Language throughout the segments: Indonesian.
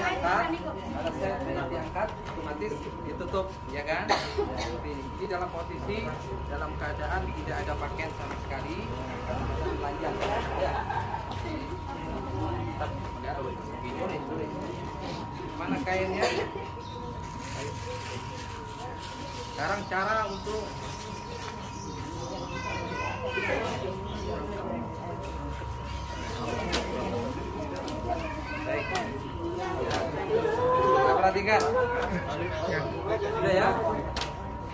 diangkat, mayat diangkat, otomatis ditutup, ya kan? Ya, ini dalam posisi, dalam keadaan tidak ada pakaian sama sekali, telanjang. Ya. Mana kainnya? Sekarang cara untuk baik. Kita perhatikan. Sudah ya.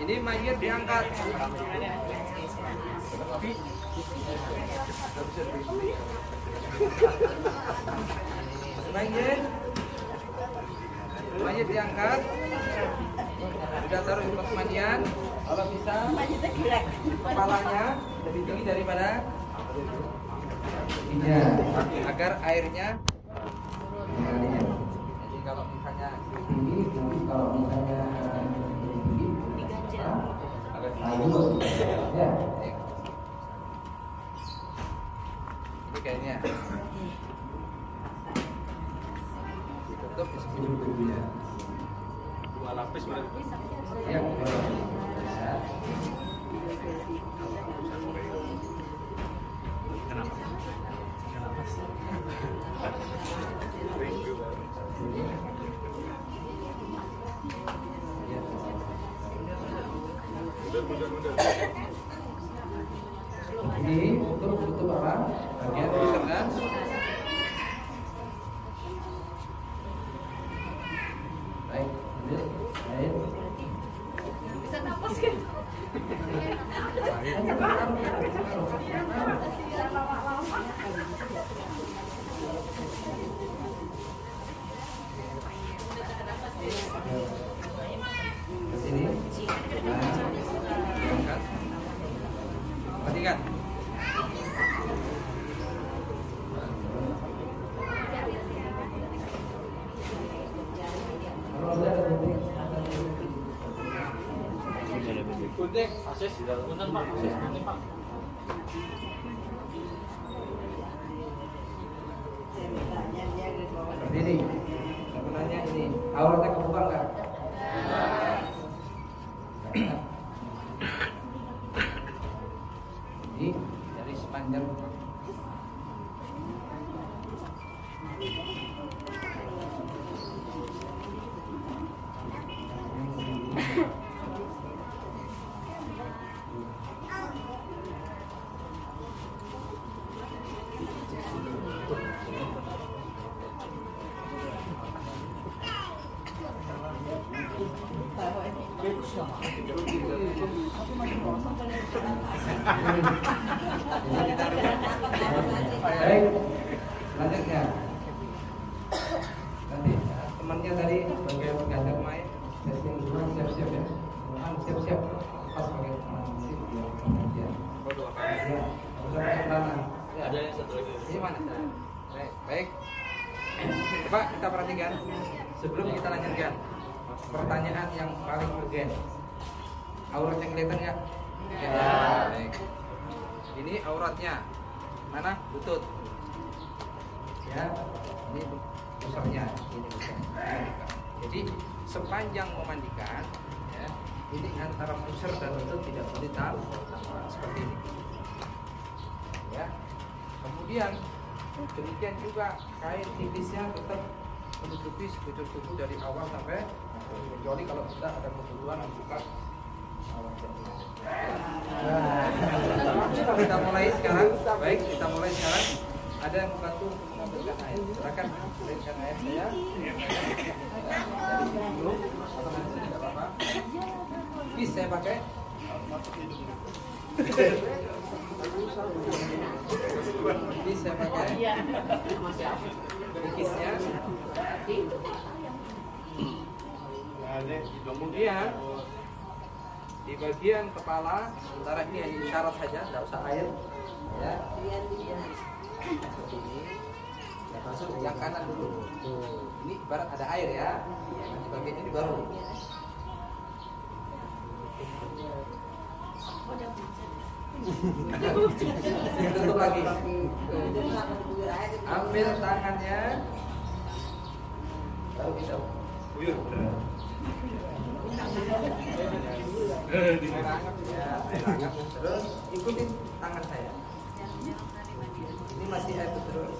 Ini mayat diangkat. Mayat diangkat. Sudah taruh di tempat mandian. Kalau bisa kepalanya lebih tinggi daripada kakinya, agar airnya mengalir. Jadi kalau misalnya tinggi, kalau misalnya tinggi, agak tinggi. Ya. Ini kayaknya ditutup di seluruh tubuhnya. 2 lapis berarti. Ya. Kenapa? Ini untuk tutup apa? Bagian pusar kan? Baik, baik. Bisa napas kan? Sini. Perhatikan. Kuntik, akses di dalam. Punten Pak, akses ini Pak. Ini, aku nanya ini, auratnya kebuka nggak? Ini dari sepanjang baik, selanjutnya nanti temannya tadi bagian pengantar main testing dulu, siap-siap ya, siap-siap pas pakai masih biar pengajian ya, harus pakai celana ya. Ada yang satu lagi. Ini mana? Baik, baik. Coba kita perhatikan sebelum kita lanjutkan pertanyaan yang paling urgen. Auratnya kelihatan nggak? Ya. Baik. Ini auratnya mana? Lutut. Ya. Ini pusarnya. Ini pusarnya. Jadi sepanjang memandikan, ya, ini antara pusar dan lutut tidak boleh taruh seperti ini. Ya. Kemudian demikian juga kain tipisnya tetap menutupi sekujur tubuh dari awal sampai akhir, kecuali kalau kita ada keperluan membuka awal jari. Kita mulai sekarang. Baik, kita mulai sekarang. Ada yang membantu mengambilkan air. Silakan berikan air saya. Dari sini dulu atau dari sini tidak apa-apa. Bis saya pakai. Bis saya pakai. Kisnya. Kemudian di bagian kepala, sementara ini hanya isyarat saja, tidak usah air, ya. Seperti ini. Yang kanan dulu. Ini ibarat ada air ya. Di bagian ini baru. Tutup lagi. Ambil tangannya. Tahu kita. Buyur. Air hangat ya, air hangat. Terus ikutin tangan saya. Ini masih air terus.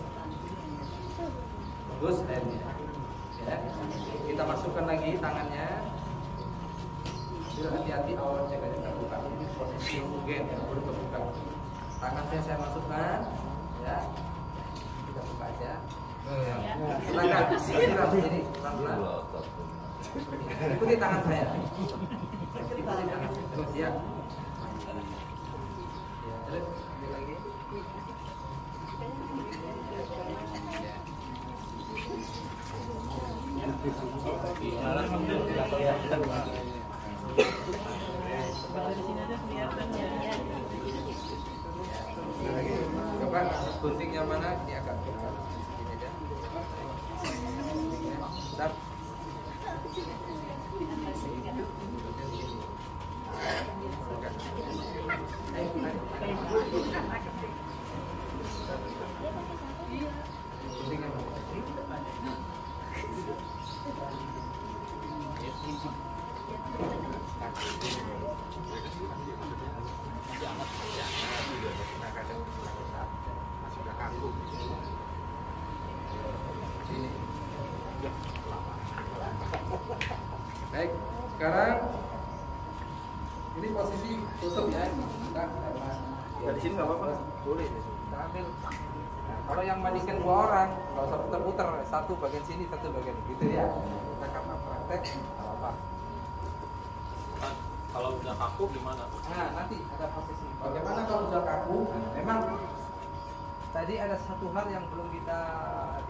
Terus airnya. Ya. Kita masukkan lagi tangannya. Biar hati-hati awalnya jangan terbuka. Ini posisi mungkin yang perlu terbuka. Tangan saya masukkan, ya. Kita buka aja. Silakan, siram jadi pelan-pelan. Ikuti tangan saya. Ikuti tangan. Terus ya. Ya, terus ambil lagi. Coba guntingnya mana? Ini agak dekat. Ini aja. Bentar. Guntingnya mana? Baik, sekarang ini posisi tutup ya. Kita Dari sini nggak apa-apa. boleh. Kita ambil. Nah, kalau yang mandikan 2 orang, kalau usah putar-putar, satu bagian sini, satu bagian gitu ya. Kita karena praktek, nggak apa-apa. Nah, kalau udah kaku gimana? Nah, nanti ada posisi. Bagaimana kalau udah kaku? Nah, memang tadi ada satu hal yang belum kita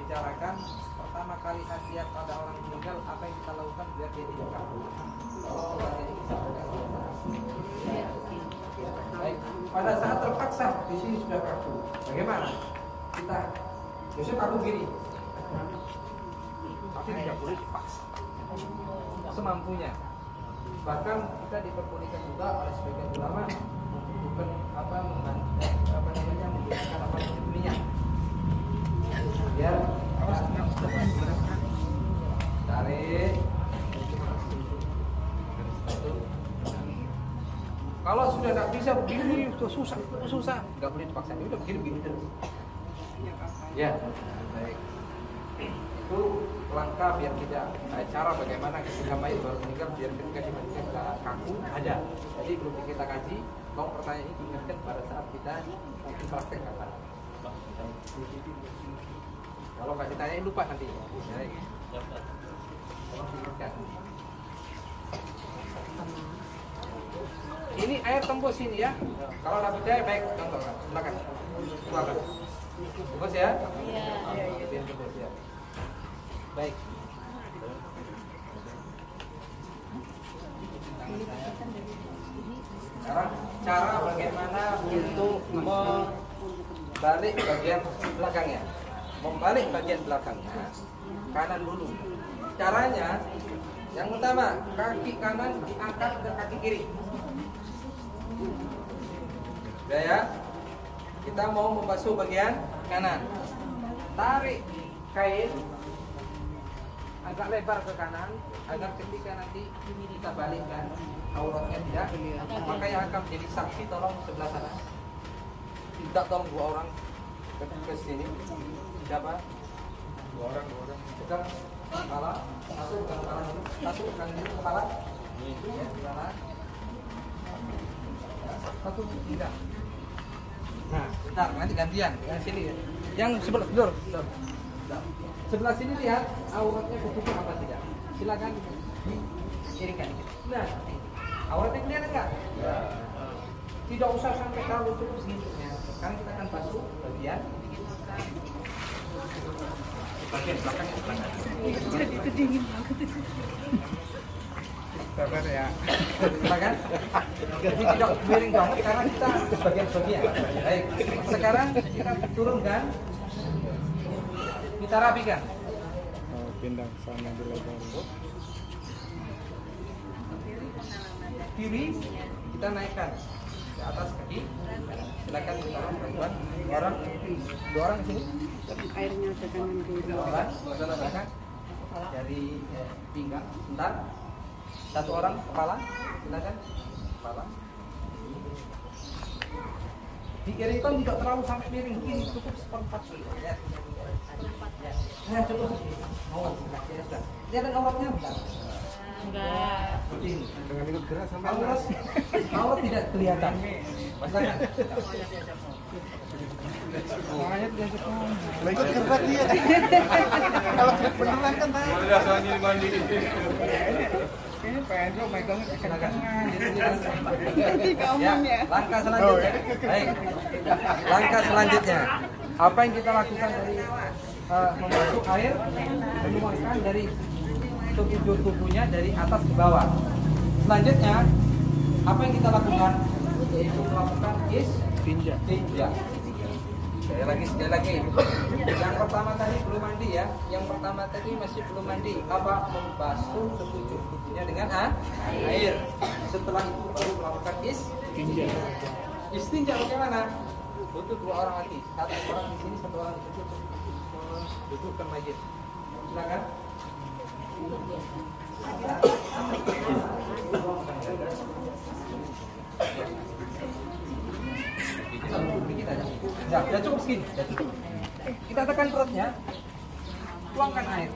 bicarakan. Pertama kali lihat pada orang meninggal, apa yang kita lakukan biar dia tidak kaku. Oh, ini bisa baik. Pada saat terpaksa di sini sudah kaku. Bagaimana? Kita biasanya kaku gini. Tapi tidak boleh dipaksa. Semampunya. Bahkan kita diperbolehkan juga oleh sebagian ulama bukan menggunakan minyak. Biar tarik. Kalau sudah tidak bisa begini, susah, nggak boleh dipaksa. Ini udah begini terus. Ya, baik. Itu langkah biar tidak cara bagaimana ketika mayat baru meninggal biar ketika dimandikan kaku ada. Jadi belum kita kaji. Tolong pertanyaan ini diingatkan pada saat kita praktek apa. Kalau nggak ditanyain lupa nanti. Baik. Tolong diingatkan. Ini air tembus ini ya. Kalau nggak percaya baik contoh. Silakan. Tembus ya. Iya. Tembus ya. Baik. Sekarang cara bagaimana untuk membalik bagian belakangnya. Membalik bagian belakangnya kanan dulu. Caranya yang utama kaki kanan diangkat ke kaki kiri. Udah ya. Kita mau membasuh bagian kanan. Tarik kain agak lebar ke kanan agar ketika nanti kita balikkan auratnya tidak, maka yang akan menjadi saksi tolong sebelah sana. Tidak tolong 2 orang ke sini. Siapa? 2 orang. Pegang kepala, masukkan kepala dulu, masukkan dulu kepala. Ya, kepala. Satu tidak. Nah, bentar, nanti gantian. Yang sini ya. Yang sebelah sebelah sini lihat auratnya ketutup apa tidak. Silakan diiringkan. Nah, auratnya kelihatan nggak? Ya. Tidak usah sampai terlalu cukup segitunya. Sekarang kita akan basuh bagian belakang itu belakang. Itu dingin banget. Sabar ya. Silakan. Jadi tidak miring banget karena kita bagian-bagian. Baik. Sekarang kita turunkan. Kita rapikan. Pindah sana dulu baru. Kiri kita naikkan ke atas kaki. Silakan ditolong perempuan. 2 orang di sini. Airnya ke kanan kiri. 2 orang, belakang. dari pinggang. Sebentar. Satu orang kepala, silakan. Kepala. Diiringkan tidak terlalu sampai miring kiri, cukup seperempat ya. Ya cukup. Oh, ya sudah. Lihat auratnya enggak? Enggak. Seperti ini. Dengan ikut gerak sampai Aurat tidak kelihatan. Silakan. makanya dia ikut gerak dia. Kalau gerak beneran kan tahu. Udah soalnya mandi. Kayaknya pengen megangnya kekencangan. Ya, langkah selanjutnya. Baik. Langkah selanjutnya. Apa yang kita lakukan dari memasuk air, menuangkan dari sekujur tubuhnya dari atas ke bawah. Selanjutnya, apa yang kita lakukan? Yaitu melakukan Tinja. istinja. Sekali lagi. Yang pertama tadi belum mandi ya. Yang pertama tadi masih belum mandi. Apa? Membasuh sekujur tubuhnya dengan air. Setelah itu baru melakukan Tinja. istinja. Bagaimana? Butuh dua orang lagi. Satu orang di sini, satu orang di situ. Dudukkan mayit. Silakan. Ya cukup segini. Kita tekan perutnya, tuangkan air.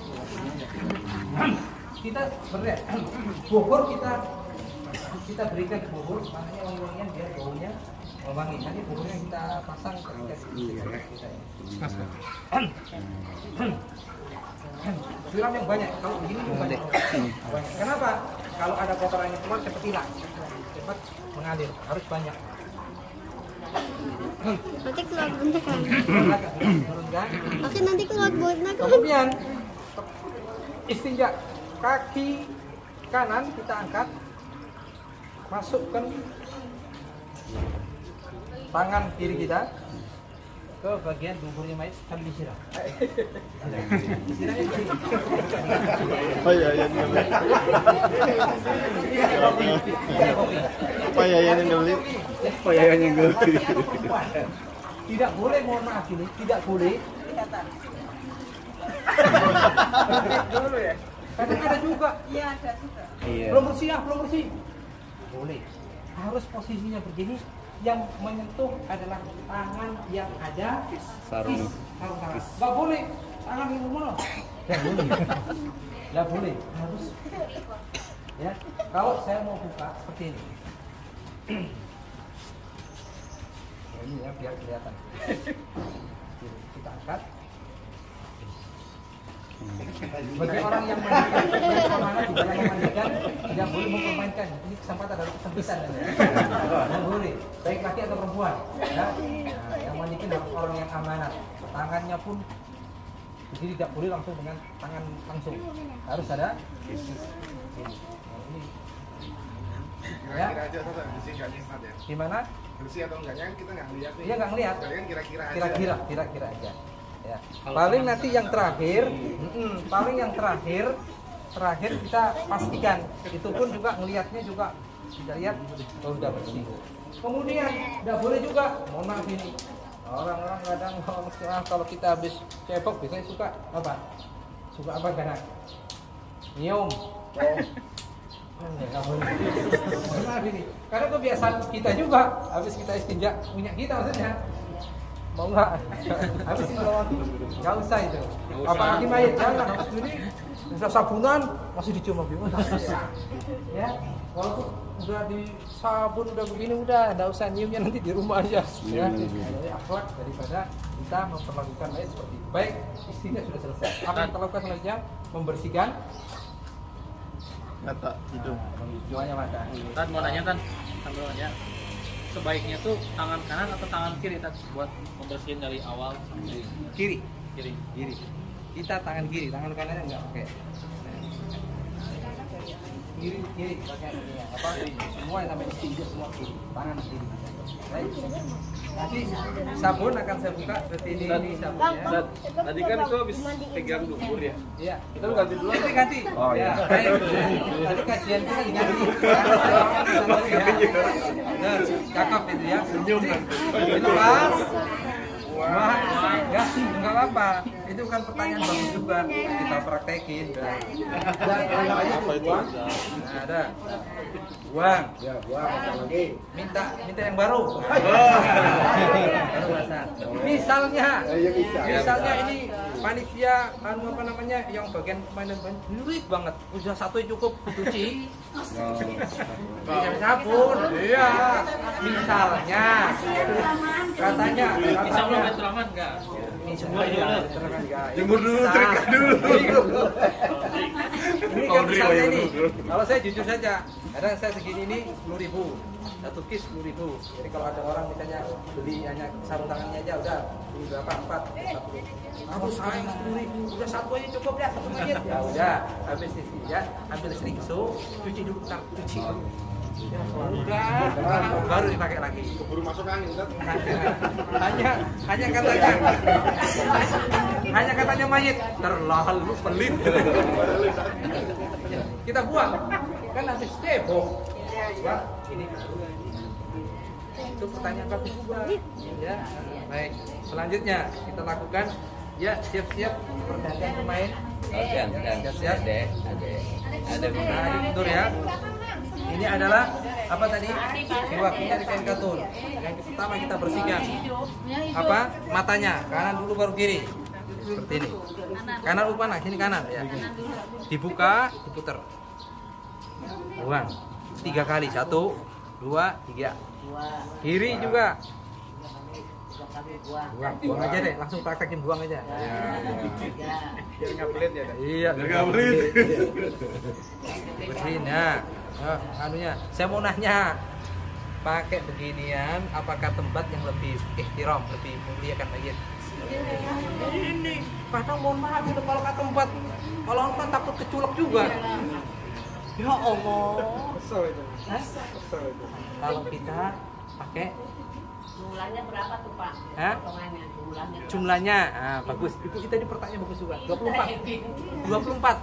Kita beri bubur kita berikan bubur, makanya wangi-wangian biar baunya wangi. Nanti buburnya kita pasang ketika kita. Siram yang banyak. Kalau begini banyak. Kenapa? Kalau ada kotoran yang keluar cepat hilang, cepat mengalir. Harus banyak. Nanti keluar bunyi kan? Turunkan. Oke, nanti keluar bunyi kan? Kemudian istinja, kaki kanan kita angkat, masukkan tangan kiri kita ke bagian duburnya mayat sambil disiram. Siramnya begini. Oh iya yang beli. Oh iya yang beli. Oh iya yang beli. Tidak boleh, mohon maaf ini, tidak boleh. Dulu ya. Kadang ada juga. Iya, ada juga. Belum bersih. Boleh. Harus posisinya begini. Yang menyentuh adalah tangan yang ada Sarung. Nggak boleh tangan ini mana? Nggak boleh. Harus. Ya. Kalau saya mau buka seperti ini. Ini ya biar kelihatan. Kita angkat. Bagi orang yang mandikan, tidak boleh mempermainkan. Ini kesempatan dari kesempitan. Tidak boleh. Baik laki atau perempuan. Ya. Nah, yang mandikan harus orang yang amanat. Tangannya pun jadi tidak boleh langsung dengan tangan langsung. Harus ada. Ini. Ya. Gimana? Bersih atau enggaknya kita nggak ngeliat nih. Iya nggak ngeliat. Jadi kan kira-kira aja. Kira-kira aja. Ya. Paling nanti yang terakhir, terakhir kita pastikan. Itu pun juga ngelihatnya juga kita lihat sudah bersih. Kemudian tidak boleh juga, mohon maaf ini. Orang-orang kadang kalau kita habis cebok biasanya suka apa? Suka apa karena nyium. Nggak boleh. Maaf ini. Karena kebiasaan kita juga habis kita istinja punya kita maksudnya. Mau nggak? Habis ini nggak usah itu. Apalagi mayat jangan habis ini sudah sabunan masih dicium lagi. Ya, walaupun udah di sabun udah begini udah nggak usah nyiumnya nanti di rumah aja. Ya, jadi akhlak daripada kita memperlakukan mayat seperti itu. Baik, istinja sudah selesai. Apa yang kita lakukan selanjutnya? Membersihkan Mata hidung. hidungnya mata. Tan mau nanya Tan, sambil nanya. Sebaiknya tuh tangan kanan atau tangan kiri Tan buat membersihin dari awal sampai Kiri. kiri. Kita tangan kiri, tangan kanannya enggak pakai. Kiri pakai ini ya. Apa? Semua yang sampai istinja semua kiri, tangan kiri. Baik. Nanti sabun akan saya buka seperti ini sabunnya. Tadi kan kau habis pegang dubur ya. Iya. Kita lu ganti dulu. Nanti ganti. Oh, iya. Baik. Tadi kajian kita diganti. Nah, cakep itu ya. Senyum kan. Itu pas. Wah, enggak apa-apa. itu kan pertanyaan bagus juga. Kita praktekin. Apa itu? Nah, ada. Buang. Ya, buang lagi. Minta yang baru. Misalnya ini panitia apa namanya yang bagian pemainan duit banget. Udah satu cukup cuci. Pakai sabun. Iya. Misalnya katanya Bisa belum teraman enggak? ini semua ya, Jemur dulu, trika dulu. Ini kan misalnya ini, kalau saya jujur saja, kadang saya segini ini 10.000, satu kis 10.000. Jadi kalau ada orang misalnya beli hanya sarung tangannya aja udah beli berapa 4, 1. Kalau saya 10.000, udah satu aja cukup ya, satu mayat. Ya udah, habis itu ya, ambil ringso, cuci dulu, cuci. Udah, baru dipakai lagi. Keburu masuk angin, Ustaz. hanya katanya mayit terlalu pelit. Kita buang kan habis debo. Wah, ini itu pertanyaan bagus juga. Ya, baik. Selanjutnya kita lakukan ya siap-siap pergantian pemain. Siap-siap. Ada mundur ya. Ini adalah apa tadi? Waktunya di kain katun. Yang pertama kita bersihkan apa? Matanya, kanan dulu baru kiri. Seperti ini. Kanan lupa nah, sini kanan ya. Dibuka, diputer. Buang. 3 kali. 1, 2, 3. Kiri juga. Buang aja deh, langsung praktekin buang aja. Biar nggak pelit ya. Iya, Biar nggak pelit. Bersihin ya. Anunya, saya mau nanya, pakai beginian, apakah tempat yang lebih ihtiram, lebih memuliakan mayit? Ini, kadang mohon maaf itu kalau ke tempat, kalau nonton takut keculek juga. Ya Allah. Kesel itu. Hah? Kesel itu. Kalau kita pakai Jumlahnya berapa tuh Pak? Hah? Potongannya, jumlahnya, bagus. Itu kita di pertanyaan bagus juga. 24.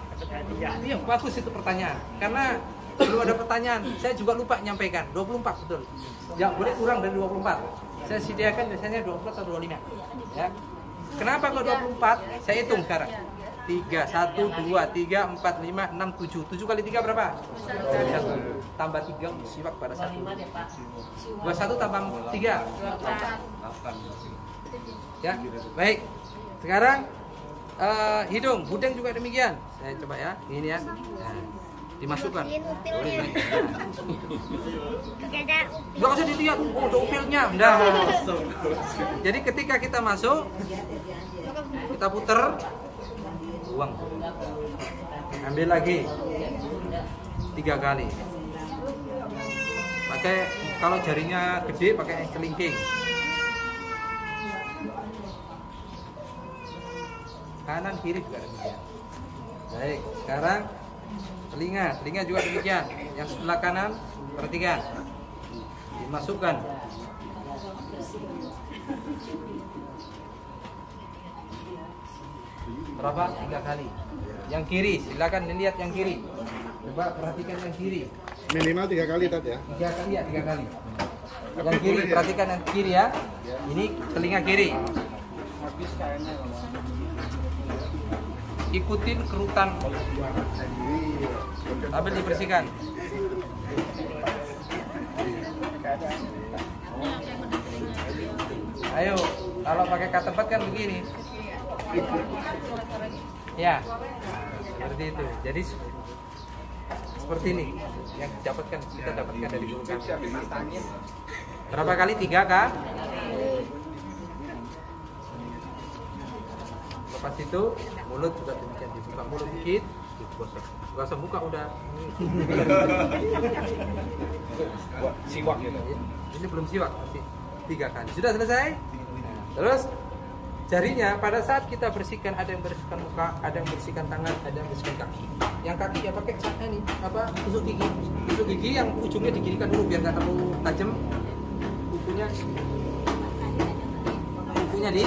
Iya, bagus itu pertanyaan. Karena belum ada pertanyaan. Saya juga lupa nyampaikan. 24 betul. Ya, boleh kurang dari 24. Saya sediakan biasanya 24 atau 25. Ya. Kenapa kok 24? Saya hitung sekarang. 3, 1, 2, 3, 4, 5, 6, 7. 7 kali 3 berapa? 1. Tambah 3 siwak pada 1. 21 tambah 3. 8. Ya, baik. Sekarang hidung, budeng juga demikian. Saya coba ya, ini ya. Nah, dimasukkan. Nggak usah dilihat, oh ada upilnya. Nah. Jadi ketika kita masuk, kita puter, buang. Ambil lagi 3 kali. Pakai, kalau jarinya gede pakai kelingking. Kanan kiri juga demikian. Baik, sekarang telinga juga demikian. Yang sebelah kanan perhatikan, dimasukkan. Berapa? 3 kali. Yang kiri, silakan dilihat yang kiri. Coba perhatikan yang kiri. Minimal 3 kali Tat ya. 3 kali ya, 3 kali. Yang kiri, perhatikan yang kiri ya. Ini telinga kiri. Ikutin kerutan. Sambil dibersihkan. Ayo, kalau pakai katempat kan begini. Ya, seperti itu. Jadi seperti ini yang kita dapatkan dari guru kami. Berapa kali? 3 kah? Lepas itu mulut juga demikian, dibuka mulut dikit, gosok buka udah. Siwak gitu. Ini belum siwak, masih 3 kali. Sudah selesai? Terus jarinya pada saat kita bersihkan, ada yang bersihkan muka, ada yang bersihkan tangan, ada yang bersihkan kaki. Yang kaki ya pakai ini apa? Tusuk gigi. Tusuk gigi yang ujungnya digirikan dulu biar nggak terlalu tajam. Kukunya di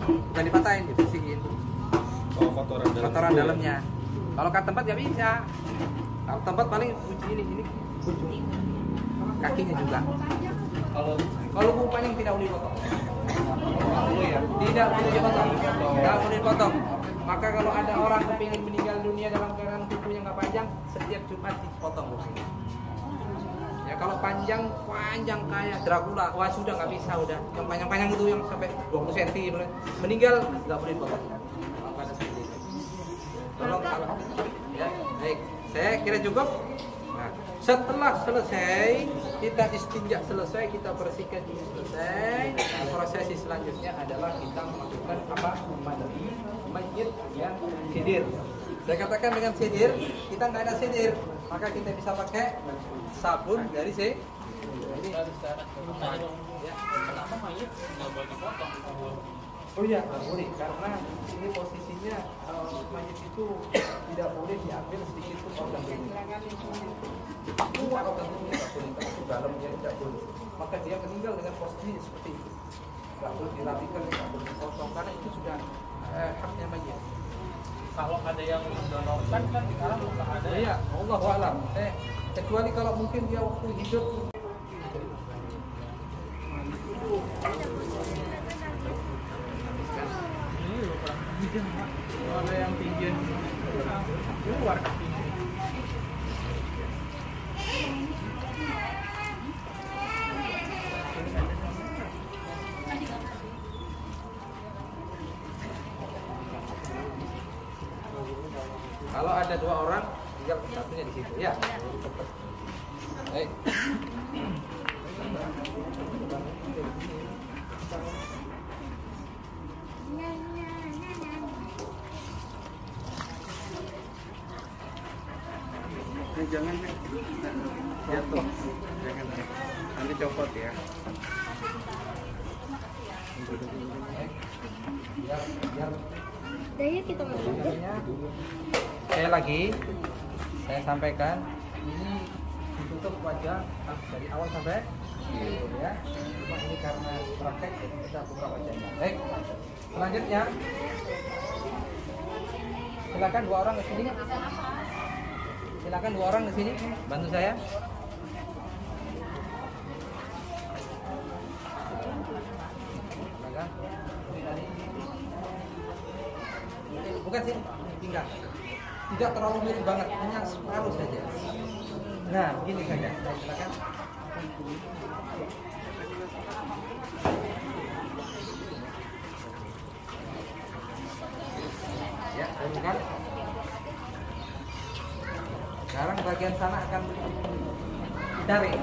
bukan dipatahin, dibersihin. Oh, kotoran dalamnya. Kalau ke tempat nggak bisa. Kalau tempat paling ini ujung kakinya juga. Kalau kuku paling tidak boleh potong. Tidak boleh dipotong. Tidak boleh dipotong. Maka kalau ada orang kepingin meninggal dunia dalam keadaan kukunya nggak panjang, setiap Jumat dipotong kukunya. Ya kalau panjang kayak Dracula, wah sudah nggak bisa udah. Yang panjang itu yang sampai 20 cm meninggal nggak boleh dipotong. Pada seperti itu. Tolong kalau ya baik, saya kira cukup. Nah, setelah selesai kita istinja selesai, kita bersihkan ini selesai. Prosesi selanjutnya adalah kita melakukan apa? Mandi mayit yang sidir. Saya katakan dengan sidir, kita nggak ada sidir, maka kita bisa pakai sabun dari ini. Ya. Kenapa mayit nggak boleh dipotong? Oh iya, nggak boleh karena ini posisinya mayit itu tidak boleh diambil sedikit pun organ tubuhnya. Semua organ tubuhnya nggak boleh, termasuk dalamnya tidak boleh. Maka dia meninggal dengan posisi seperti itu. Nggak boleh dirapikan, nggak boleh dipotong karena itu sudah haknya mayit. Kalau ada yang mendonorkan kan sekarang nggak ada ya. Iya, Allah alam. Kecuali kalau mungkin dia waktu hidup. Ini loh kurang tinggi Pak. Kalau ada yang tinggi keluar kakinya. Kalau ada 2 orang, tinggal satunya di situ. Ya. Baik. Jangan jatuh, jangan nanti copot ya. Daya kita mau. Saya saya sampaikan ini ditutup wajah dari awal sampai ya. Cuma ini karena praktek jadi kita buka wajahnya. Baik. Selanjutnya silakan 2 orang ke sini. Silakan 2 orang ke sini, bantu saya. Silakan. Bukan sih, tinggal. Tidak terlalu mirip banget, hanya separuh saja. Nah, begini saja. Silakan. Ya, turunkan. Sekarang bagian sana akan ditarik.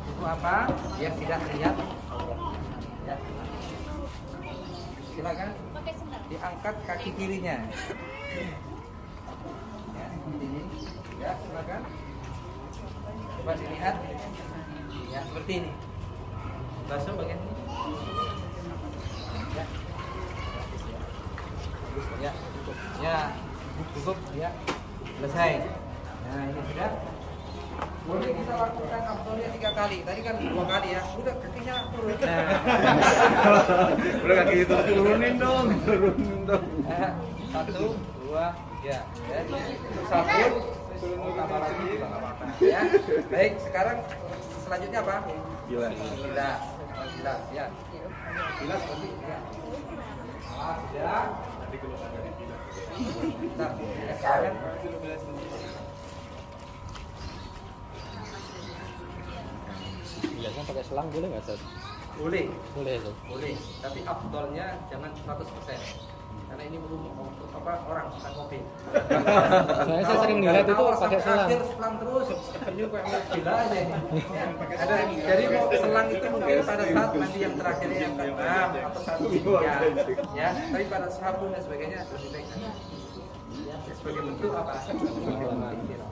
Itu apa? Yang tidak terlihat. Ya. Silakan diangkat kaki kirinya. Ya, ini. Ya, silakan. Coba dilihat. Ya, seperti ini. Basuh bagian ini. Ya. Ya, cukup. Ya, cukup. Ya, selesai. Nah, ini sudah. Boleh kita lakukan abdolnya 3 kali. Tadi kan 2 kali ya. Udah kakinya turun. Nah. Udah kaki itu turunin dong. 1, 2, 3. Ya, sabun. Tambah lagi juga nggak apa-apa. Ya, baik. Sekarang selanjutnya apa? Bilas. Bilas. Ya. Bilas seperti ya. Sudah. Bentar, ya, sekarang. Biasanya pakai selang boleh nggak, Ustaz? Boleh. Boleh itu. Boleh, tapi afdolnya jangan 100%. Karena ini belum orang bukan mobil. Saya sering lihat itu Awal pakai sampai selang. akhir selang terus, ini kayak mobil aja ini. Ya, ada, jadi mau selang itu mungkin pada saat mandi yang terakhir yang ke-6 atau 1 ya, tapi pada sabun dan sebagainya lebih baik. Ya, sebagai bentuk apa?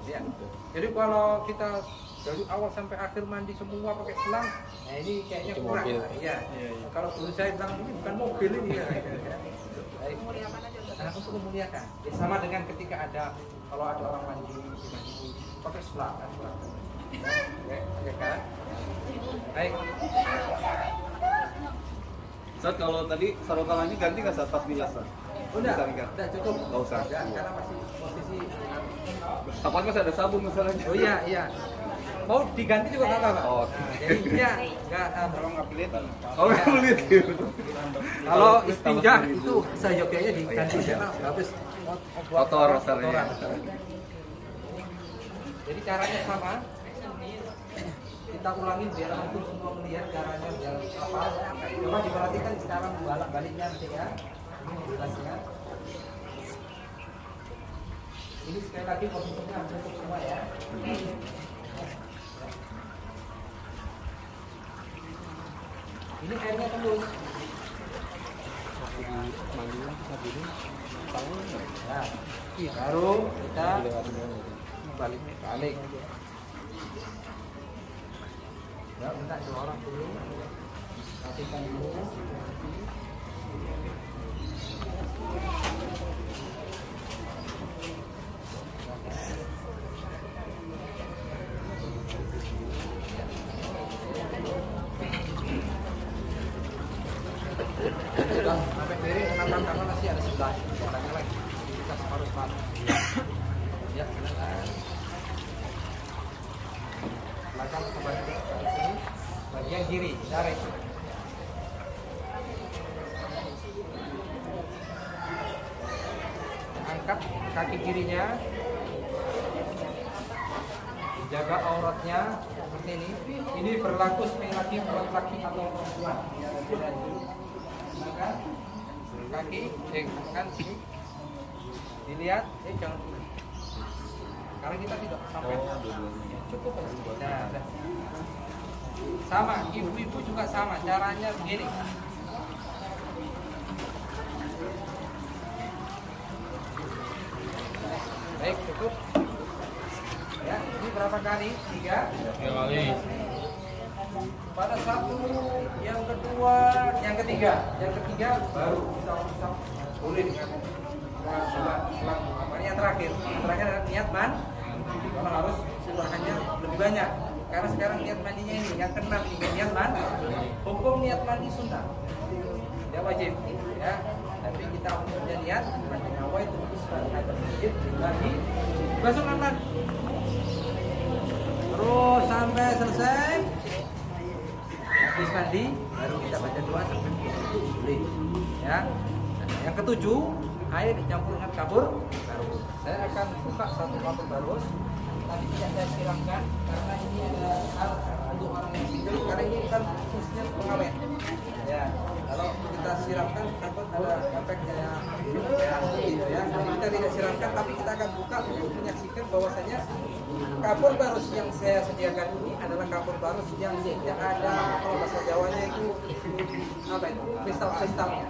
Ya. Jadi kalau kita dari awal sampai akhir mandi semua pakai selang, nah ini kayaknya kurang. Iya. Kalau dulu saya bilang ini bukan mobil ini ya. Baik. Nah, untuk memuliakan. Ya, sama dengan ketika ada kalau ada orang mandi pakai selang kan. Ya kan? Baik. Saat kalau tadi sarotangannya ganti nggak saat pas bilas, Sat? Udah cukup. Nggak usah. Ya, karena masih posisi Kapan masih ada sabun masalahnya? oh iya. mau diganti juga nggak apa-apa. Nah, jadi ya nggak Kalau nggak pelit. Oh, pelit gitu. kalau istinja itu seyogyanya diganti karena habis Kotor rasanya. kotoran. Jadi caranya sama. Kita ulangin biar antum semua melihat caranya biar apa. Coba diperhatikan sekarang balik-baliknya nanti ya. Ini jelasnya. Ini sekali lagi posisinya harus tutup semua ya. Ini airnya tembus. Nah, baru kita balik. Ya, minta dua orang dulu. Kasihkan dulu. Sudah sampai diri, kenapa? Karena masih ada sebelah. Caranya lagi. Kita separuh-separuh. Ya, silakan. Belakang kembali ke sini. Bagian kiri, tarik. Angkat kaki kirinya. Jaga auratnya seperti ini. Ini berlaku sekali lagi buat laki atau perempuan. Silakan. Kaki, kan sini. Dilihat, jangan. Karena kita tidak sampai cukup. Nah, sama, ibu-ibu juga sama. Caranya begini. Baik, cukup. Ya, ini berapa kali? 3 kali. Pada satu, yang kedua, yang ketiga baru kita usap boleh dengan selang apa yang terakhir adalah niat kalau harus surahannya lebih banyak karena sekarang niat mandinya ini yang keenam ini niat mandi. Hukum niat mandi sunnah tidak wajib ya, tapi kita punya niat mandi awal itu ada sedikit lagi basuh tangan terus sampai selesai. Habis mandi baru kita baca doa sampai itu boleh ya. Nah, yang ketujuh air dicampur dengan kapur barus. Saya akan buka satu kapur barus, tapi tidak saya siramkan karena ini ada hal untuk orang yang tidur karena ini kan khususnya pengawet. Ya, kalau kita siramkan takut ada efeknya ya gitu ya. Jadi kita tidak siramkan, tapi kita akan buka untuk menyaksikan bahwasanya kapur barus yang saya sediakan ini adalah kapur barus yang tidak ada kalau bahasa Jawanya itu apa itu kristal-kristalnya.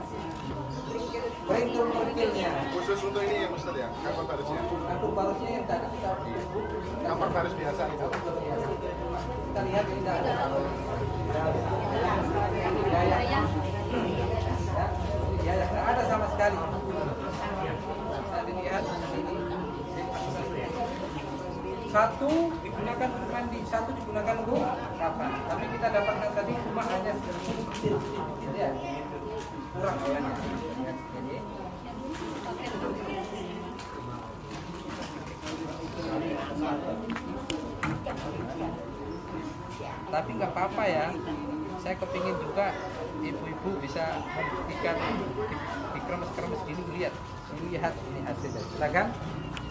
Wrinkle-wrinkle-nya. Khusus untuk ini ya Ustaz ya, kapur barusnya. Kapur barusnya yang tadi kita Kapur barus biasa itu. kita lihat tidak ada ya, tidak ada sama sekali. Kita lihat ini. Satu digunakan untuk mandi, satu digunakan untuk kapan. Tapi kita dapatkan tadi cuma hanya sedikit, ya. Kurang ya. Ini. Tapi nggak apa-apa ya. Saya kepingin juga ibu-ibu bisa membuktikan di kremes-kremes gini lihat ini hasilnya. Silakan.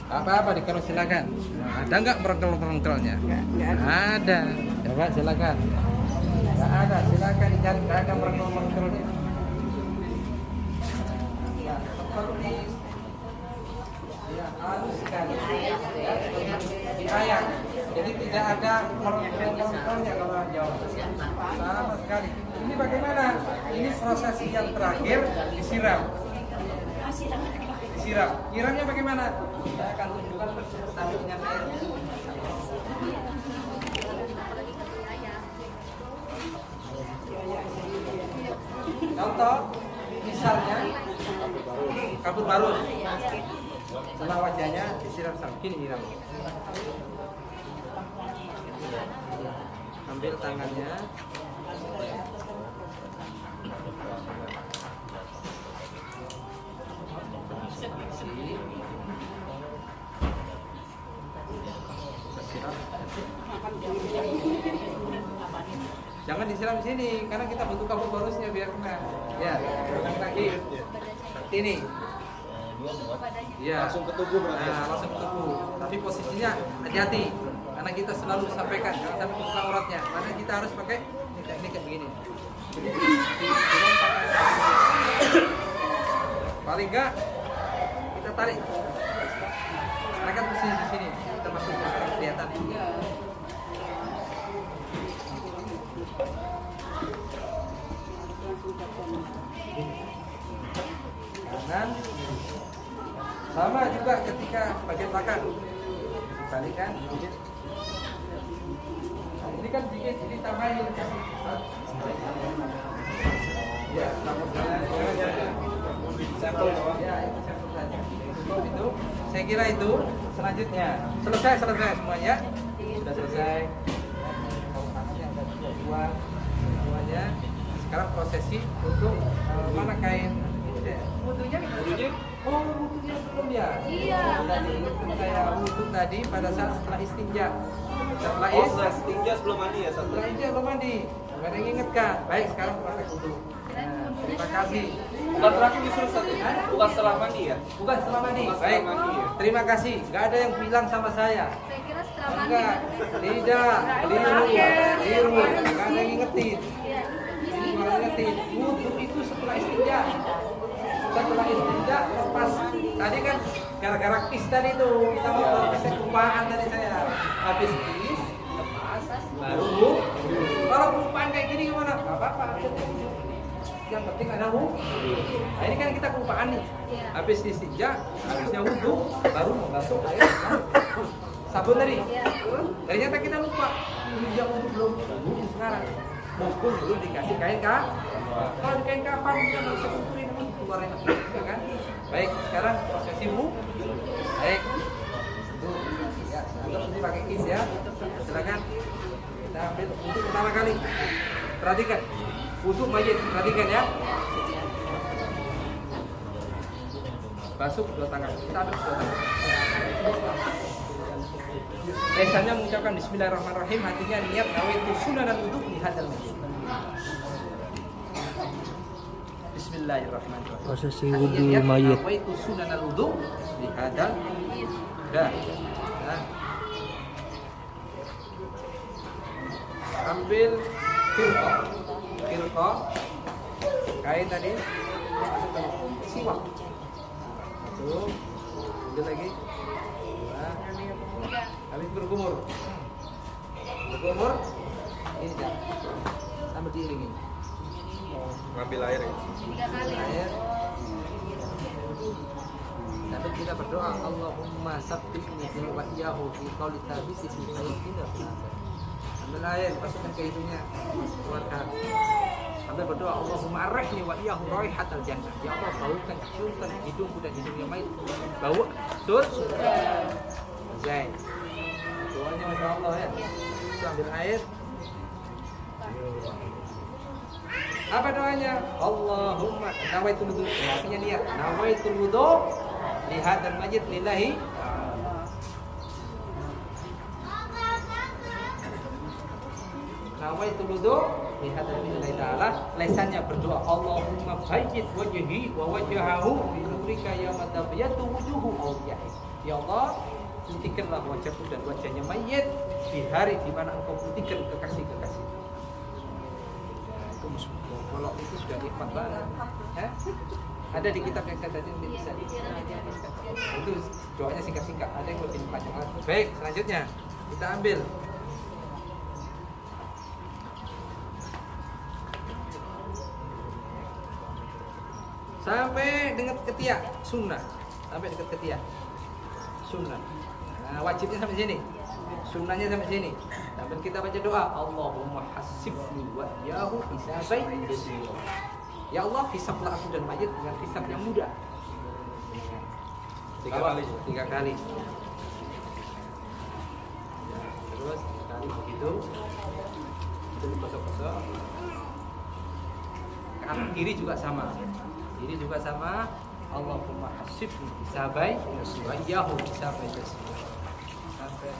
Apa-apa dikemas silakan. Nah, ada nggak merengkel-merengkelnya? Nggak ada. Coba silakan. Nggak ada. Silakan dicari. Nggak ada merengkel-merengkelnya. Ya, halus sekali. Ya, diayak. Jadi tidak ada merengkel-merengkelnya kalau jawab. Sama sekali. Ini bagaimana? Ini proses yang terakhir disiram. Nyiramnya bagaimana? Saya akan tunjukkan sambil dengan air. Contoh, misalnya kabut barus. Setelah wajahnya disiram gini nyiram. Ambil tangannya. Jangan disiram sini karena kita butuh kabel bonusnya biar kena. Ya, ulangi lagi. Ini. Ya. Langsung ke tubuh berarti. Nah, langsung ke tubuh. Tapi posisinya hati-hati karena kita selalu sampaikan jangan sampai buka auratnya. Karena kita harus pakai teknik kayak begini. Paling enggak kita tarik. Mereka posisi di sini. Kita masuk ke arah kelihatan. Kanan. Sama juga ketika bagian belakang. Balikan. Nah, ini kan bikin ini tambahin. Ya, sampel saja. Ya, itu sampel saja. Itu, saya kira itu selanjutnya. Selesai semuanya. Sudah selesai. Tangannya ada dua semuanya. Sekarang prosesi untuk mana kain? Wudunya? Oh, wudunya belum ya? Iya. Saya wudu tadi pada saat setelah istinja. Setelah istinja sebelum mandi ya? Setelah istinja belum mandi. Gak ada yang ingetkan. Baik, sekarang praktek wudu. Nah, terima kasih. Bukan terakhir disuruh satu. Bukan setelah mandi ya? Bukan setelah mandi. Bukan setelah Baik. mandi ya? Terima kasih. Gak ada yang bilang sama saya. Saya kira setelah mandi. Enggak. Tidak. Keliru. Gak ada yang ingetin. Ini gak ada yang ingetin. Wudu itu setelah istinja. Setelah istinja lepas. Tadi kan gara-gara kis tadi tuh kita mau kasih kelupaan tadi saya. Habis kis lepas baru. Kalau kelupaan kayak gini gimana? Gak apa-apa. Yang penting ada wudu. Nah, ini kan kita kelupaan nih. Habis istinja, habisnya wudu, baru membasuh air sabun tadi. Ternyata kita lupa. Ini dia wudu belum wudu sekarang. Mumpung belum dikasih kain kafan. Kalau di kain kafan kita nggak bisa kumpulin keluar enak, ya kan? Baik, sekarang prosesi wudu. Baik. Itu ya, anggap ini pakai kis ya. Silakan. Kita ambil wudu pertama kali. Perhatikan. Wudu mayit, perhatikan ya. Basuh kedua tangan. Kita ambil kedua tangan. Lesannya mengucapkan Bismillahirrahmanirrahim. Hatinya niat nawaitu sunanan wudu li hadzal mayit. Bismillahirrahmanirrahim. Prosesi Hatinya wudu niat mayit. nawaitu sunanan wudu li hadzal mayit. Dah. Nah. Ambil firqa kain tadi masuk ke siwak satu ambil lagi dua habis berkumur ini dah sambil diiringi Ngambil air ya? air sambil kita berdoa Allahumma sabbitni wa iyyahu fi qawli thabisi fi sayyidina ambil air, masukkan ke hidungnya, keluarkan. Sambil berdoa, Allahumma arrahni wa iyyahu raihatal jannah. Ya Allah, baukan, ciumkan hidungku dan hidungnya mayit. Bau surga. Selesai. Doanya Masya Allah ya. Kita ambil air. Apa doanya? Allahumma nawaitul wudu. Artinya niat. Nawaitul wudu li hadzal mayit lillahi. Nawaitul wudu li hadzal mayit ta'ala. Lesannya berdoa Allahumma bayyid wajhi wa wajhahu bi nurika yauma tabyatu wujuhu awliya'i. Ya Allah, putihkanlah wajahku dan wajahnya mayit di hari di mana Engkau putihkan kekasih-kekasih. Itu kalau itu sudah nikmat banget. Ada di kitab yang saya tadi bisa. Itu doanya singkat-singkat. Ada yang lebih panjang lagi. Baik, selanjutnya kita ambil. Sampai dekat ketiak, sunnah. Sampai dekat ketiak, sunnah. Nah, wajibnya sampai sini. Sunnahnya sampai sini. Sampai kita baca doa, Allahumma hasibni wa iyyahu hisaban yasir. Ya Allah, hisablah aku dan mayit dengan hisab yang mudah. 3 kali. 3 kali. Ya, terus kali begitu. Itu dikosok-kosok. Kanan kiri juga sama. Kiri juga sama. Allahumma hasibni hisaban wa iyyahu hisaban yasir. Sampai